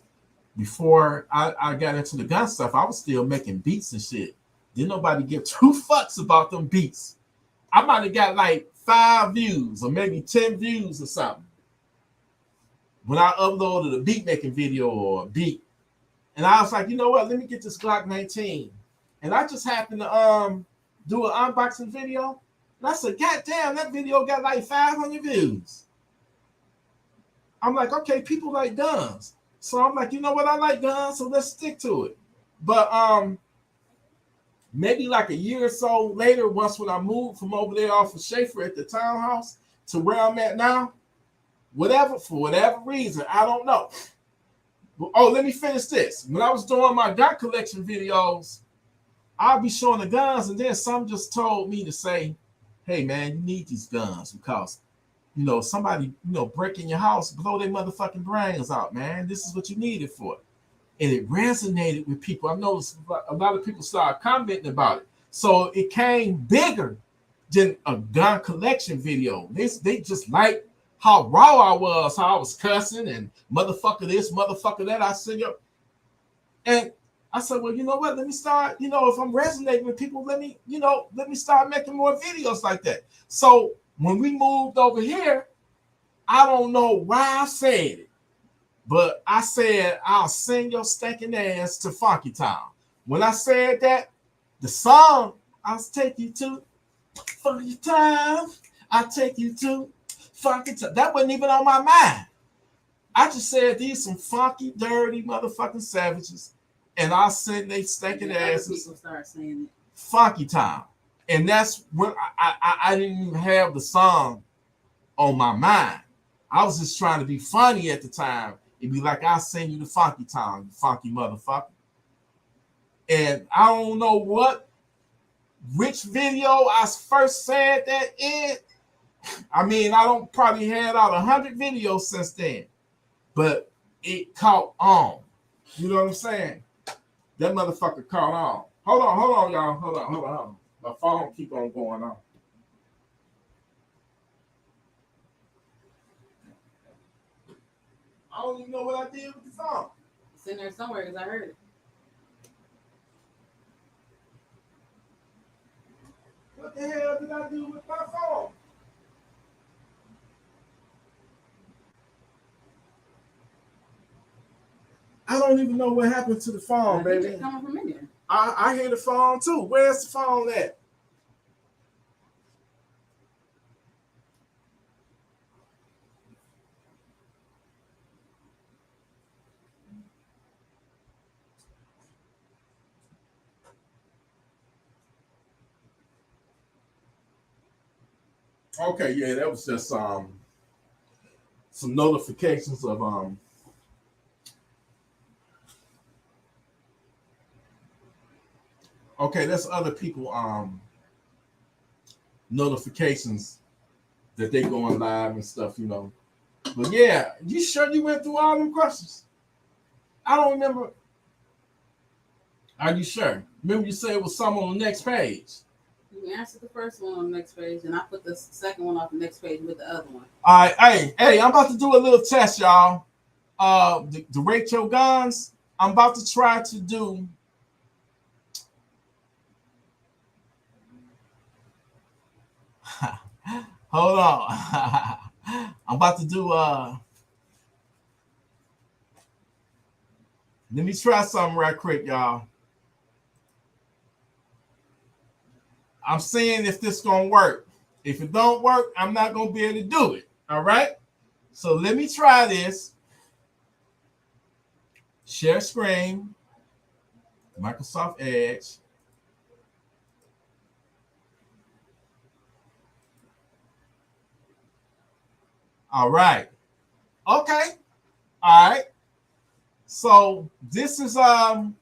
[SPEAKER 1] before I got into the gun stuff, I was still making beats and shit. Didn't nobody give 2 fucks about them beats. I might have got like 5 views or maybe 10 views or something when I uploaded a beat making video or a beat. And I was like, you know what? Let me get this Glock 19. And I just happened to do an unboxing video. And I said, God damn, that video got like 500 views. I'm like, okay, people like guns. So I'm like, you know what? I like guns, so let's stick to it. But maybe like a year or so later, once when I moved from over there off of Schaefer at the townhouse to where I'm at now, for whatever reason, I don't know. Oh, let me finish this. When I was doing my gun collection videos, I'll be showing the guns, and then some just told me to say, hey, man, you need these guns because, somebody, break in your house, blow their motherfucking brains out, man. This is what you need it for. And it resonated with people. I noticed a lot of people started commenting about it. So it came bigger than a gun collection video. They just like how raw I was, how I was cussing and motherfucker this, motherfucker that. I said, yo, and I said, well, you know what? Let me start, if I'm resonating with people, let me start making more videos like that. So when we moved over here, I don't know why I said it, but I said, I'll send your stinking ass to Funky Town. When I said that, the song, I'll take you to Funky Town. I'll take you to Funky Town. That wasn't even on my mind. I just said these some funky, dirty motherfucking savages. And I'll send they stinking asses.
[SPEAKER 2] People start saying it.
[SPEAKER 1] Funky Town. And that's when I didn't even have the song on my mind. I was just trying to be funny at the time. It'd be like, I'll send you to Funky Town, you funky motherfucker. And I don't know which video I first said that in. I mean, I don't probably had out 100 videos since then. But it caught on. You know what I'm saying? That motherfucker caught on. Hold on, y'all. Hold on. My phone keep on going on. I don't even know what I did with the phone.
[SPEAKER 2] It's in there somewhere because I heard it.
[SPEAKER 1] What the hell did I do with my phone? I don't even know what happened to the phone, baby.
[SPEAKER 2] It's coming from in there.
[SPEAKER 1] I hear the phone too. Where's the phone at? Okay, yeah, that was just some notifications of okay, that's other people notifications that they going live and stuff, But yeah, you sure you went through all them questions? I don't remember. Are you sure? Remember you said it was some on the next page.
[SPEAKER 2] You answered the first one on the next page, and I put the second one off the next page with the other one.
[SPEAKER 1] All right, hey, I'm about to do a little test, y'all. The rate your guns. I'm about to try to do. Hold on. I'm about to do. Let me try something right quick, y'all. I'm seeing if this gonna work. If it don't work, I'm not gonna be able to do it. All right. So let me try this. Share screen. Microsoft Edge. All right. Okay. All right. So this is will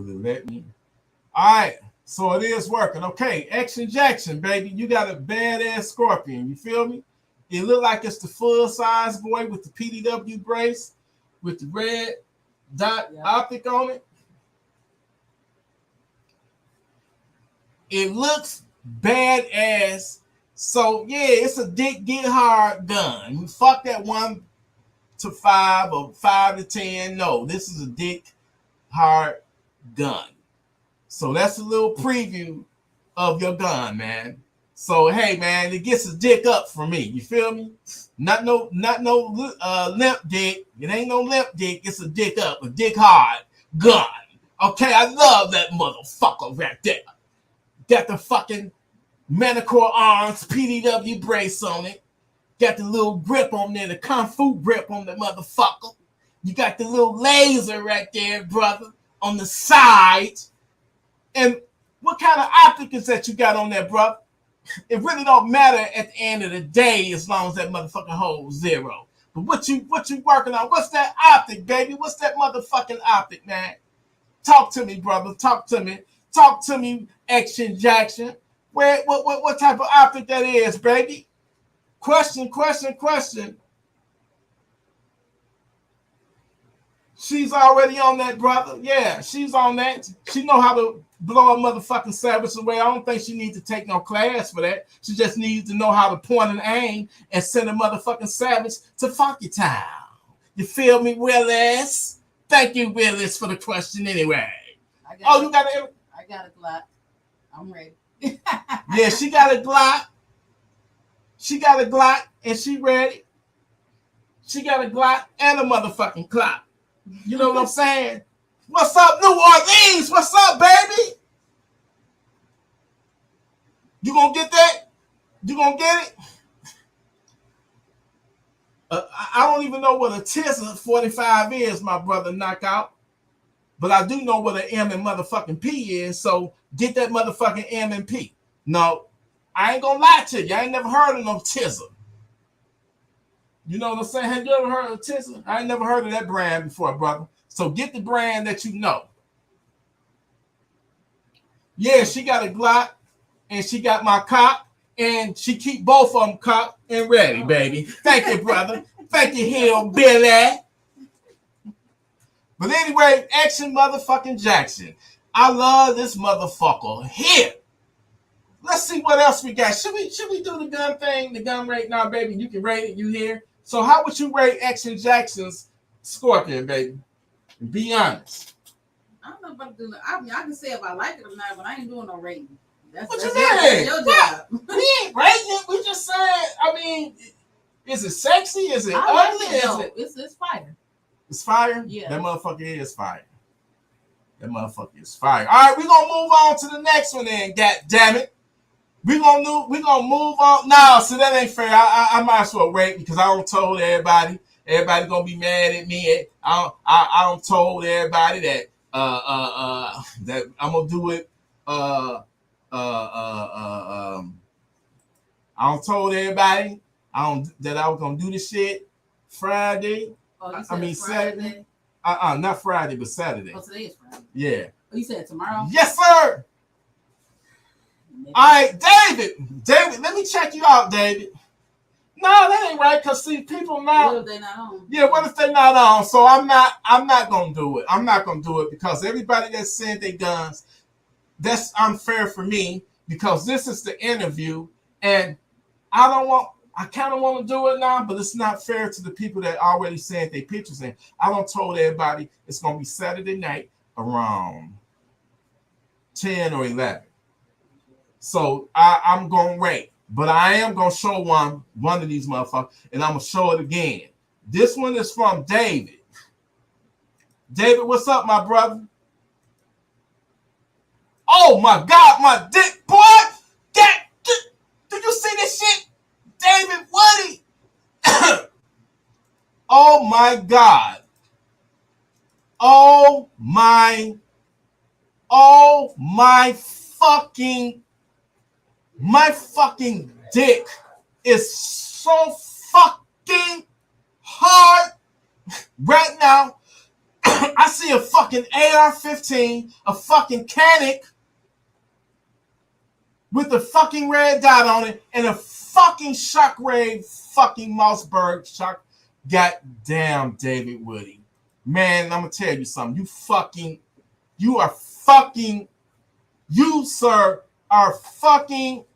[SPEAKER 1] it let me? All right. So it is working. Okay. Action Jackson, baby. You got a badass scorpion. You feel me? It look like it's the full size boy with the PDW brace with the red dot optic on it. It looks badass. So yeah, it's a dick get hard gun. Fuck that 1-5 or 5-10. No, this is a dick hard gun. So that's a little preview of your gun, man. So hey, man, it gets a dick up for me. You feel me? Not no limp dick. It ain't no limp dick. It's a dick up, a dick hard gun. Okay, I love that motherfucker right there. Got the fucking Manicore arms, PDW brace on it. Got the little grip on there, the Kung Fu grip on the motherfucker. You got the little laser right there, brother, on the side. And what kind of optic is that you got on there, brother? It really don't matter at the end of the day as long as that motherfucker holds 0. But what you working on? What's that optic, baby? What's that motherfucking optic, man? Talk to me, brother. Talk to me. Talk to me, Action Jackson. What type of optic that is, baby? Question. She's already on that, brother. Yeah, she's on that. She know how to blow a motherfucking savage away. I don't think she needs to take no class for that. She just needs to know how to point and aim and send a motherfucking savage to Funky Town. You feel me, Willis? Thank you, Willis, for the question anyway. You got it?
[SPEAKER 2] I got a Glock. I'm ready.
[SPEAKER 1] Yeah, she got a Glock. She got a Glock and she ready. She got a Glock and a motherfucking clock. You know what I'm saying? What's up, New Orleans? What's up, baby? You gonna get that? You gonna get it? I don't even know what a Tesla 45 is, my brother Knockout. But I do know what an M and motherfucking P is, so get that motherfucking M and P. No, I ain't gonna lie to you. I ain't never heard of no Tesla. You know what I'm saying? Have you ever heard of Tesla? I ain't never heard of that brand before, brother. So get the brand that you know. Yeah, she got a Glock, and she got my cock, and she keep both of them cocked and ready, baby. Thank you, brother. Thank you, Hillbilly. But anyway, Action motherfucking Jackson. I love this motherfucker here. Let's see what else we got. Should we do the gun thing? The gun right now, baby. You can rate it. You here? So how would you rate Action Jackson's Scorpion, baby? Be honest.
[SPEAKER 2] I don't know if I'm doing. I mean, I can say if I like it or not, but I ain't doing no rating.
[SPEAKER 1] What you mean? Your job. We ain't rating it. We just saying. I mean, is it sexy? Is it ugly?
[SPEAKER 2] It's fire.
[SPEAKER 1] It's fire?
[SPEAKER 2] Yeah.
[SPEAKER 1] That motherfucker is fire. That motherfucker is fire. All right, we're gonna move on to the next one then, god damn it. We're gonna move on. No, so that ain't fair. I might as well wait because I don't told everybody. Everybody gonna be mad at me. I don't told everybody that that I'm gonna do it I don't told everybody that I was gonna do this shit Friday. I mean Saturday. Not Friday, but Saturday.
[SPEAKER 2] Oh, today is Friday.
[SPEAKER 1] Yeah.
[SPEAKER 2] Oh, you said tomorrow?
[SPEAKER 1] Yes, sir. Maybe. All right, David, let me check you out, David. No, that ain't right. Cause see, people now.
[SPEAKER 2] What if they not on?
[SPEAKER 1] Yeah, what if they not on? So I'm not gonna do it. I'm not gonna do it because everybody that sent their guns, that's unfair for me because this is the interview, and I kind of want to do it now, but it's not fair to the people that already sent their pictures in. I don't told everybody it's gonna be Saturday night around 10 or 11. So I'm gonna wait, but I am gonna show one of these motherfuckers, and I'm gonna show it again. This one is from David. David, what's up, my brother? Oh my God, my dick, boy! Do you see this shit? David Woody. Oh my God. Oh Oh my fucking dick is so fucking hard right now. I see a fucking AR-15, a fucking Canic with a fucking red dot on it, and a fucking Shockwave fucking Mossberg shock. Goddamn, David Woody. Man, I'm gonna tell you something. You, sir, are fucking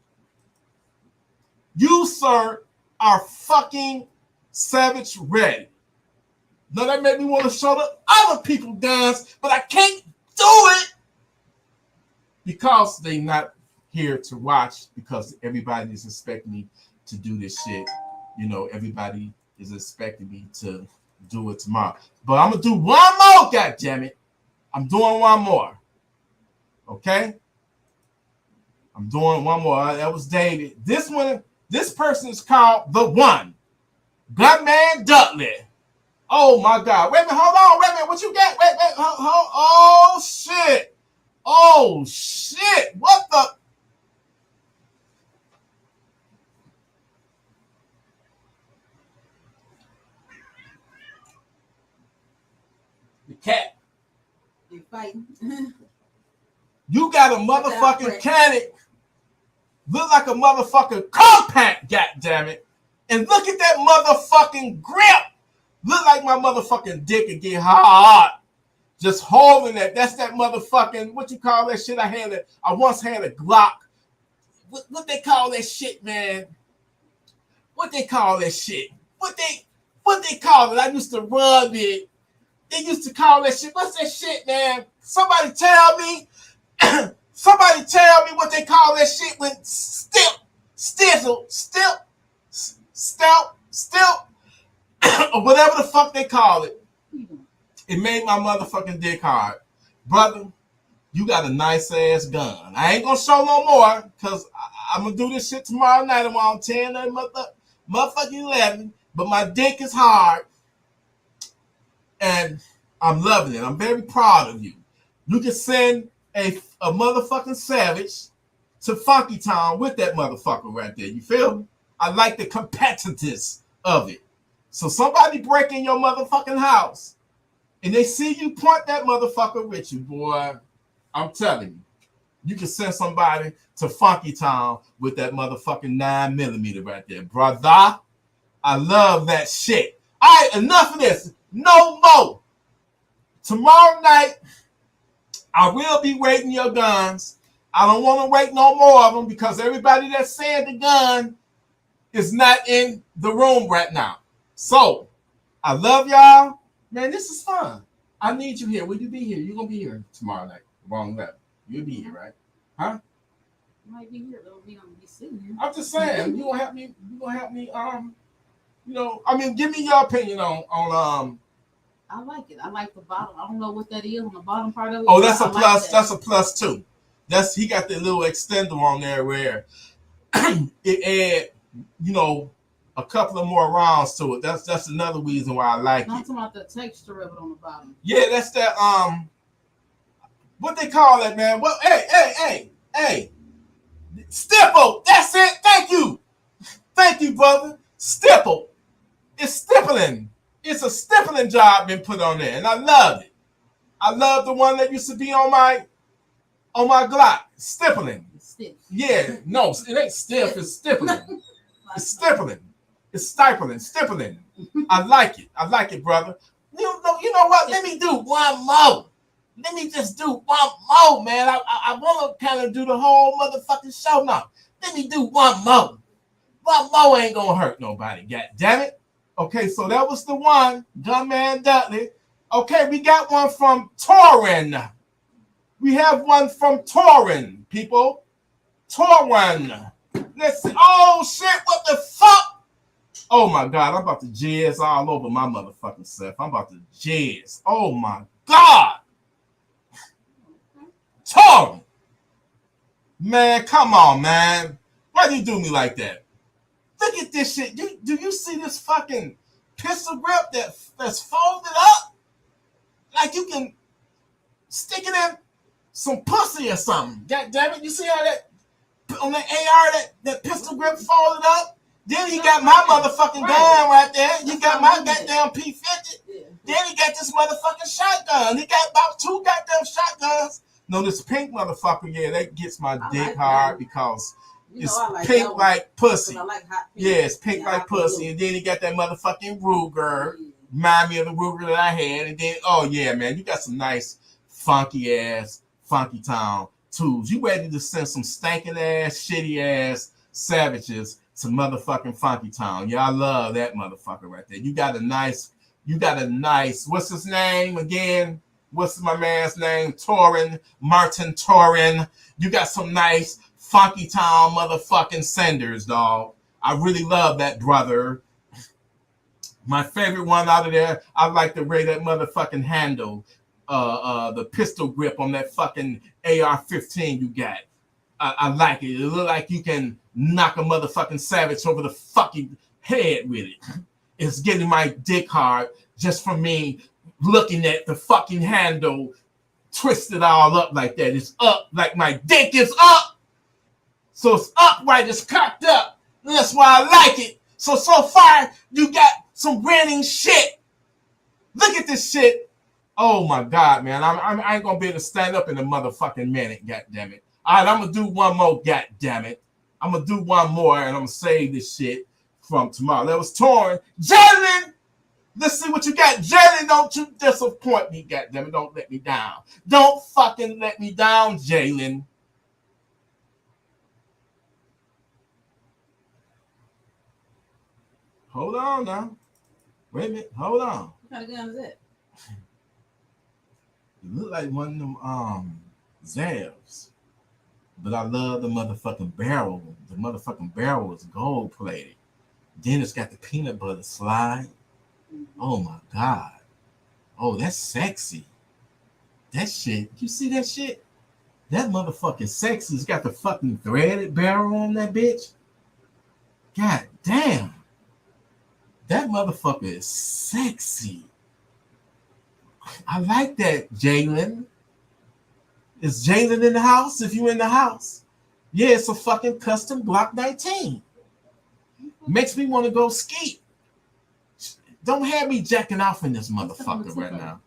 [SPEAKER 1] savage ready. Now that made me want to show the other people guns, but I can't do it because they not here to watch, because everybody is expecting me to do this shit. You know, everybody is expecting me to do it tomorrow. But I'm going to do one more, goddammit. I'm doing one more. Okay? I'm doing one more. That was David. This person is called The One. Gunman Dudley. Oh my God. Wait a minute, hold on. Wait a minute. What you got? Wait. Oh shit. Oh shit. What the? The cat.
[SPEAKER 2] They fighting.
[SPEAKER 1] You got a motherfucking Canic. Look like a motherfucking compact, goddammit. And look at that motherfucking grip. Look like my motherfucking dick would get hard. Just holding that. That's that motherfucking, what you call that shit? I once had a Glock. What they call that shit, man? What they call that shit? What they call it? I used to rub it. They used to call that shit. What's that shit, man? Somebody tell me. Somebody tell me what they call that shit when still, or whatever the fuck they call it. It made my motherfucking dick hard. Brother, you got a nice ass gun. I ain't gonna show no more, because I'm gonna do this shit tomorrow night around 10 or motherfucking 11. But my dick is hard. And I'm loving it. I'm very proud of you. You can send a motherfucking savage to Funky Town with that motherfucker right there. You feel me? I like the competitiveness of it. So somebody break in your motherfucking house and they see you point that motherfucker with you, boy, I'm telling you, you can send somebody to Funky Town with that motherfucking 9mm right there. Brother, I love that shit. All right, enough of this. No more. Tomorrow night, I will be waiting your guns. I don't want to wait no more of them, because everybody that said the gun is not in the room right now. So, I love y'all. Man, this is fun. I need you here. Will you be here? You're going to be here tomorrow night. Wrong level. You'll be here, right? Huh?
[SPEAKER 2] You might be here, though. We don't be sitting here.
[SPEAKER 1] I'm just saying. You going to help me, give me your opinion on
[SPEAKER 2] I like it. I like the bottom. I don't know what that is on the bottom part of it.
[SPEAKER 1] Oh, that's a plus.
[SPEAKER 2] Like that.
[SPEAKER 1] That's a plus too. He got the little extender on there where it add, a couple of more rounds to it. That's another reason why I like it.
[SPEAKER 2] I'm talking about the texture of it on the bottom.
[SPEAKER 1] Yeah, that's that. What they call it, man? Well, hey, stipple. That's it. Thank you, brother. Stipple. It's stippling. It's a stippling job been put on there, and I love it. I love the one that used to be on my Glock. Stippling.
[SPEAKER 2] Stiff.
[SPEAKER 1] Yeah, no, it ain't stiff. It's stippling. It's stippling. It's stippling. I like it, brother. You know what? Let me do one more. Let me just do one more, man. I want to kind of do the whole motherfucking show now. Let me do one more. One more ain't gonna hurt nobody. God damn it. Okay, so that was the one, Gunman Dudley. Okay, we got one from Torrin. We have one from Torrin, people. Torrin. Let's see. Oh, shit, what the fuck? Oh, my God, I'm about to jizz all over my motherfucking self. I'm about to jizz. Oh, my God. Torrin. Man, come on, man. Why do you do me like that? Look at this shit. Do you see this fucking pistol grip that's folded up? Like you can stick it some pussy or something. God damn it. You see how that on that AR that pistol grip folded up? Then he got my motherfucking gun right there. You got my goddamn P50. Then he got this motherfucking shotgun. He got about 2 goddamn shotguns. No, this pink motherfucker, yeah, that gets my dick hard because it's pink like pussy. Yeah, it's pink like pussy. And then he got that motherfucking Ruger. Remind me of the Ruger that I had. And then, oh yeah, man, you got some nice funky town tools. You ready to send some stinking ass, shitty ass savages to motherfucking Funky Town. Yeah, I love that motherfucker right there. You got a nice, what's his name again? What's my man's name? Martin Torin. You got some nice Funky Town motherfucking senders, dog. I really love that brother. My favorite one out of there, I like the way that motherfucking handle, the pistol grip on that fucking AR-15 you got. I like it. It look like you can knock a motherfucking savage over the fucking head with it. It's getting my dick hard just from me looking at the fucking handle twisted all up like that. It's up like my dick is up. So it's upright, it's cocked up. And that's why I like it. So far, you got some grinning shit. Look at this shit. Oh my God, man. I ain't gonna be able to stand up in a motherfucking minute, goddammit. All right, I'm gonna do one more, goddammit. I'm gonna do one more and I'm gonna save this shit from tomorrow. That was Torn. Jalen! Let's see what you got. Jalen, don't you disappoint me, goddammit. Don't let me down. Don't fucking let me down, Jalen. Hold on now. Wait a minute. Hold on.
[SPEAKER 2] What kind of gun is that?
[SPEAKER 1] It look like one of them Zavs. But I love the motherfucking barrel. The motherfucking barrel is gold plated. Then it's got the peanut butter slide. Oh my God. Oh, that's sexy. That shit. You see that shit? That motherfucking sexy. It's got the fucking threaded barrel on that bitch. God damn. That motherfucker is sexy. I like that, Jalen. Is Jalen in the house? If you in the house. Yeah, it's a fucking custom Glock 19. Makes me want to go ski. Don't have me jacking off in this motherfucker right now.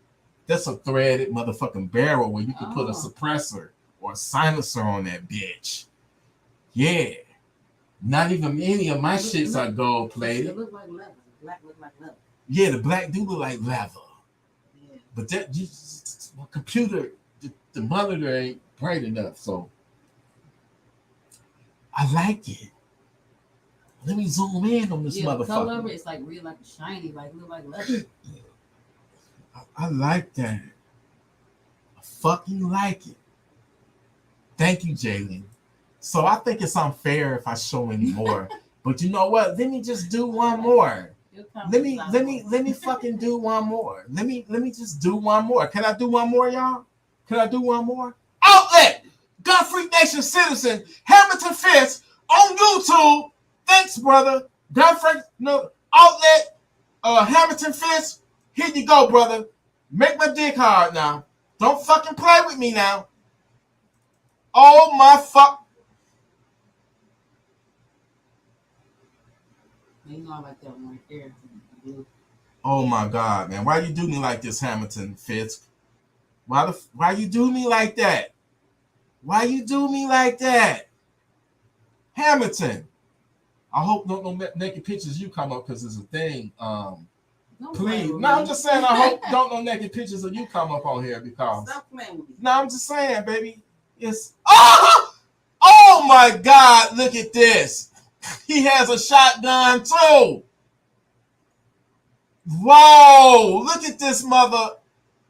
[SPEAKER 1] That's a threaded motherfucking barrel where you can put a suppressor or a silencer on that bitch. Yeah. Not even any of my shits are gold plated.
[SPEAKER 2] It look like leather. Black look like leather.
[SPEAKER 1] Yeah, the black do look like leather.
[SPEAKER 2] Yeah.
[SPEAKER 1] But that computer, the monitor ain't bright enough, so I like it. Let me zoom in on this motherfucker.
[SPEAKER 2] The color of it, it's like real, like shiny, like look like leather.
[SPEAKER 1] I like that. I fucking like it. Thank you, Jalen. So I think it's unfair if I show any more. But you know what? Let me just do one more. Let me fucking do one more. Let me just do one more. Can I do one more, y'all? Can I do one more? Outlet! Gun Freak Nation Citizen, Hamilton Fist on YouTube. Thanks, brother. Gun Freak Outlet, Hamilton Fist. Here you go, brother. Make my dick hard now. Don't fucking play with me now. Oh my fuck.
[SPEAKER 2] You know I like that one right there. Blue.
[SPEAKER 1] Oh my God, man. Why you do me like this, Hamilton Fisk? Why you do me like that? Why you do me like that? Hamilton. I hope no naked pictures you come up because it's a thing. Please. No, I'm just saying I hope don't no naked pictures of you come up on here because
[SPEAKER 2] Stop playing with me.
[SPEAKER 1] No, I'm just saying, baby. It's oh my God, look at this. He has a shotgun too. Whoa, look at this mother.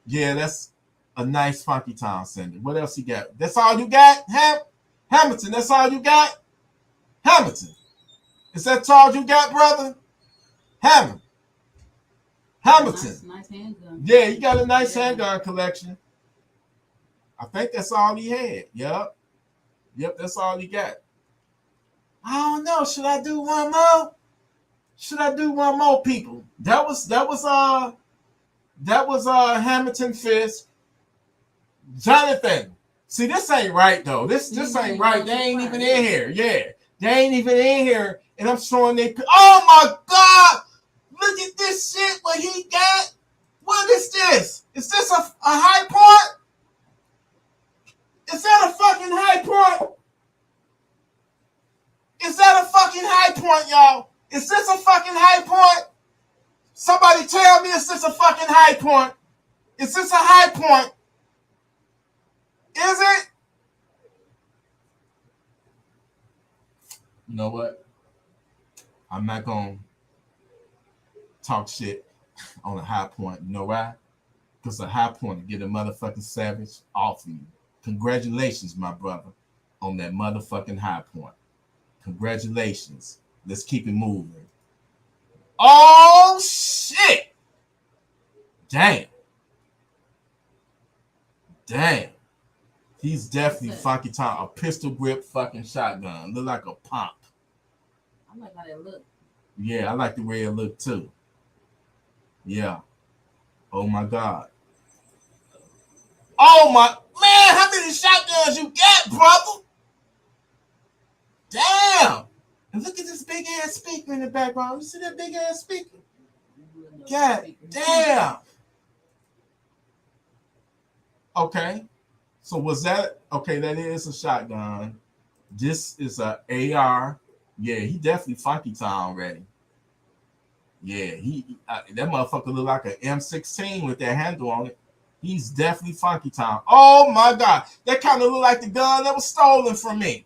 [SPEAKER 1] Yeah, that's a nice Funky Town sender. What else you got? That's all you got? Hamilton, that's all you got? Hamilton. Is that all you got, brother? Hamilton.
[SPEAKER 2] Nice handgun.
[SPEAKER 1] Yeah, you got a nice handgun collection. I think that's all he had. Yep, that's all he got. I don't know. Should I do one more? People? That was Hamilton Fisk. Jonathan, See, this ain't right though. This ain't right. They ain't even in here. Yeah, they ain't even in here, and I'm showing they. Oh my God! Look at this shit. What he got? What is this? Is this a high point? Is that a fucking high point? Is that a fucking high point, y'all? Is this a fucking high point? Somebody tell me, is this a fucking high point? Is this a high point? Is it? You know what? I'm not going to talk shit on a high point. You know why? Because a high point to get a motherfucking savage off of you. Congratulations, my brother, on that motherfucking high point. Congratulations. Let's keep it moving. Oh, shit. Damn. He's definitely funky time. A pistol grip fucking shotgun. Look like a pump.
[SPEAKER 2] I like how that look.
[SPEAKER 1] Yeah, I like the way it look too. Yeah. Oh my God. Oh my man, how many shotguns you got, brother? Damn. And look at this big ass speaker in the background. You see that big ass speaker? God damn. Okay. So was that okay? That is a shotgun. This is a AR. Yeah, he definitely funky time already. Yeah, that motherfucker look like an M16 with that handle on it. He's definitely funky time. Oh my God, that kind of look like the gun that was stolen from me.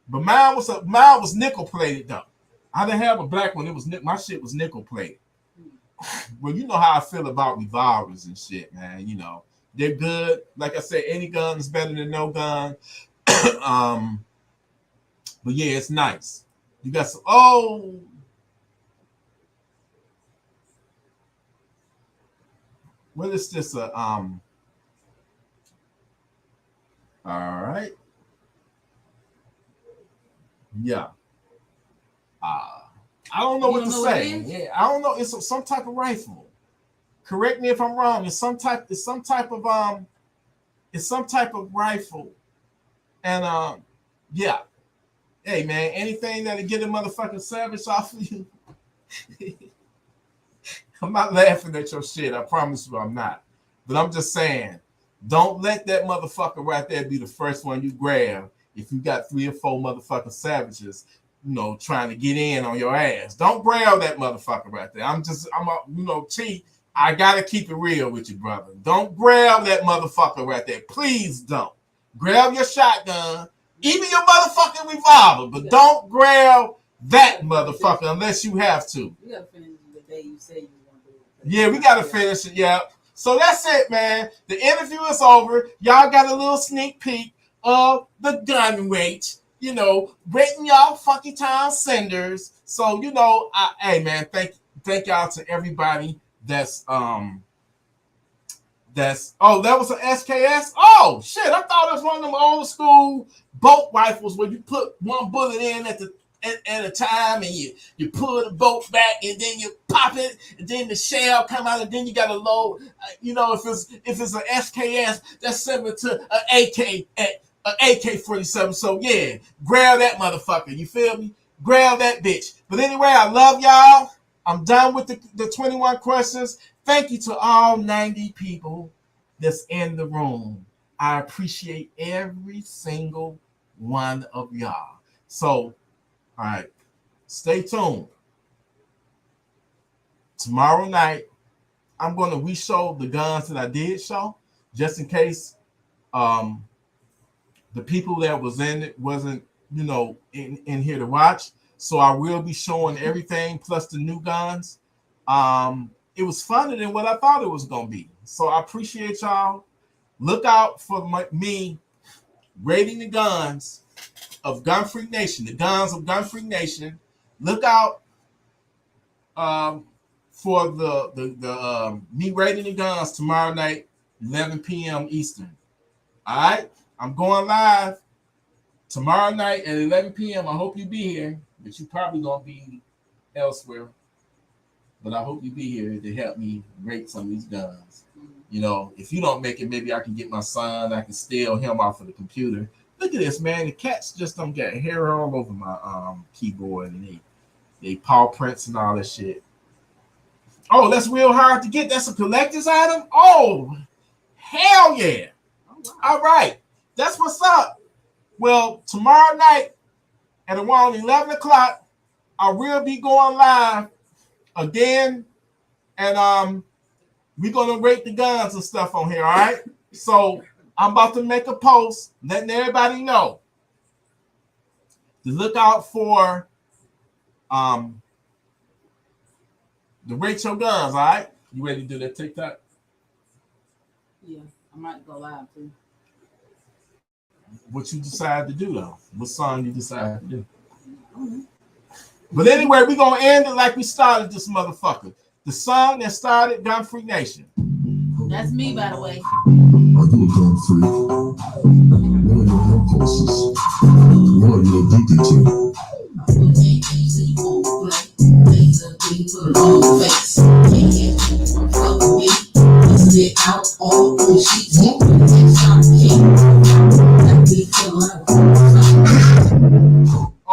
[SPEAKER 1] But mine was nickel plated though. I didn't have a black one. My shit was nickel plated. Well, you know how I feel about revolvers and shit, man. You know they're good. Like I said, any gun is better than no gun. But yeah, it's nice. You got some. Oh. What is this? All right. Yeah. I don't know what to say. Yeah, I don't know. It's some type of rifle. Correct me if I'm wrong. It's some type of rifle. And yeah. Hey man, anything that'll get a motherfucking savage off of you. I'm not laughing at your shit. I promise you I'm not. But I'm just saying, don't let that motherfucker right there be the first one you grab if you got 3 or 4 motherfucking savages, you know, trying to get in on your ass. Don't grab that motherfucker right there. T, I gotta keep it real with you, brother. Don't grab that motherfucker right there. Please don't. Grab your shotgun, even your motherfucking revolver, but don't grab that motherfucker unless you have to.
[SPEAKER 2] You gotta finish the day you say you want to do it.
[SPEAKER 1] Yeah, we gotta finish it. Yeah. So that's it, man. The interview is over. Y'all got a little sneak peek of the gun rate. You know, rating y'all funky town senders. So hey man, thank y'all to everybody that was an SKS. Oh shit, I thought it was one of them old school bolt rifles where you put one bullet in at a time and you pull the bolt back and then you pop it and then the shell come out and then you got to load. If it's an SKS, that's similar to an AK-47. So yeah, grab that motherfucker. You feel me? Grab that bitch. But anyway, I love y'all. I'm done with the 21 questions. Thank you to all 90 people that's in the room. I appreciate every single one of y'all. So, all right, stay tuned. Tomorrow night, I'm going to re-show the guns that I did show, just in case the people that was in it wasn't, in here to watch. So I will be showing everything plus the new guns. It was funner than what I thought it was going to be. So I appreciate y'all. Look out for me rating the guns of Gun Freak Nation, the guns of Gun Freak Nation. Look out for the me rating the guns tomorrow night, 11 p.m. Eastern. All right? I'm going live tomorrow night at 11 p.m. I hope you be here, but you probably going to be elsewhere. But I hope you be here to help me rate some of these guns. You know, if you don't make it, maybe I can get my son. I can steal him off of the computer. Look at this, man. The cats just don't get hair all over my keyboard, and they paw prints and all that shit. Oh, that's real hard to get. That's a collector's item. Oh, hell yeah!
[SPEAKER 2] Oh, wow.
[SPEAKER 1] All right, that's what's up. Well, tomorrow night at around 11 o'clock, I will be going live again, and we're gonna rate the guns and stuff on here. All right, so I'm about to make a post letting everybody know to look out for the rate your guns. All right, you ready to do that TikTok?
[SPEAKER 2] Yeah, I might go live too.
[SPEAKER 1] What you decide to do though? What song you decide to do?
[SPEAKER 2] Mm-hmm.
[SPEAKER 1] But anyway, we're gonna end it like we started this motherfucker. The song that started Gun Freak Nation.
[SPEAKER 2] That's me, by the way.
[SPEAKER 3] Are you a gun freak? What are your impulses? What are you addicted to?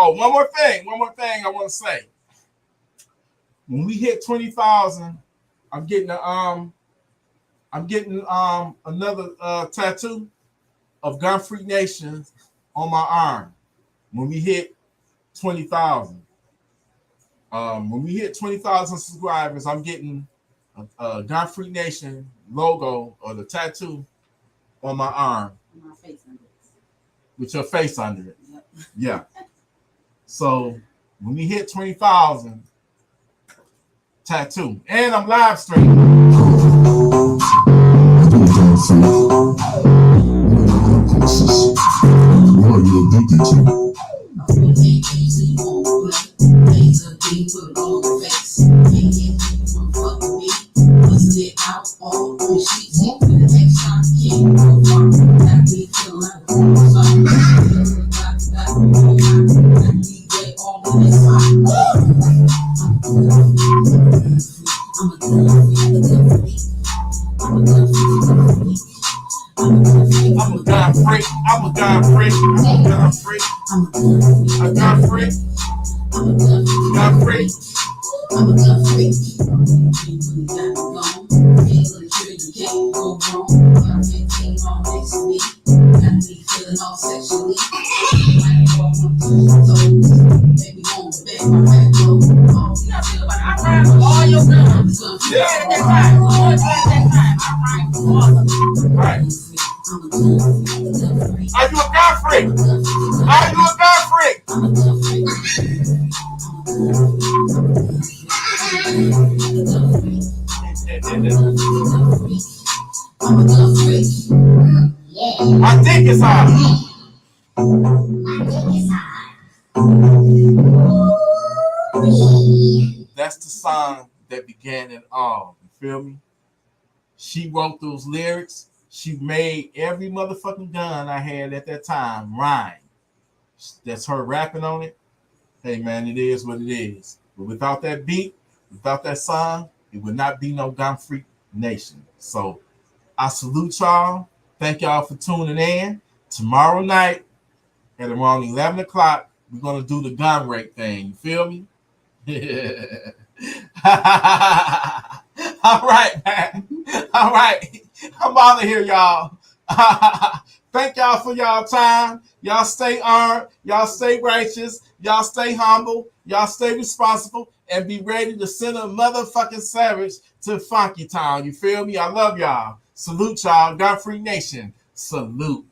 [SPEAKER 1] Oh, one more thing I want to say. When we hit 20,000, I'm getting another tattoo of Gun Freak Nation on my arm. When we hit 20,000, when we hit 20,000 subscribers, I'm getting a Gun Freak Nation logo or the tattoo on my arm.
[SPEAKER 2] My face under it.
[SPEAKER 1] With your face under it.
[SPEAKER 2] Yep.
[SPEAKER 1] Yeah. So when we hit 20,000, tattoo. And I'm live streaming.
[SPEAKER 3] What are you addicted to?
[SPEAKER 1] I'm a gun freak. I'm a gun freak. I'm a gun freak. A gun freak. Gun freak.
[SPEAKER 4] I'm a gun freak. Can't go wrong. I'm 15 on next to me. Got me feeling all sexually. Baby, on the bed, my back low. I ride for all your guns. Yeah, that's right. Always like that time. I ride for all of them.
[SPEAKER 1] Right. Are you a gun freak? Are you a gun freak?
[SPEAKER 4] I'm a gun freak. I'm a gun freak. Yeah.
[SPEAKER 1] My dick is hard.
[SPEAKER 4] My dick is hard.
[SPEAKER 1] That's the song that began it all. You feel me? She wrote those lyrics. She made every motherfucking gun I had at that time rhyme. That's her rapping on it. Hey man, it is what it is. But without that beat, without that song, it would not be no Gun Freak Nation. So I salute y'all. Thank y'all for tuning in. Tomorrow night at around 11 o'clock, we're going to do the gun rate thing. You feel me? All right, man. All right. I'm out of here, y'all. Thank y'all for y'all time. Y'all stay armed. Y'all stay righteous. Y'all stay humble. Y'all stay responsible. And be ready to send a motherfucking savage to Funky Town. You feel me? I love y'all. Salute y'all. Gun Free Nation. Salute.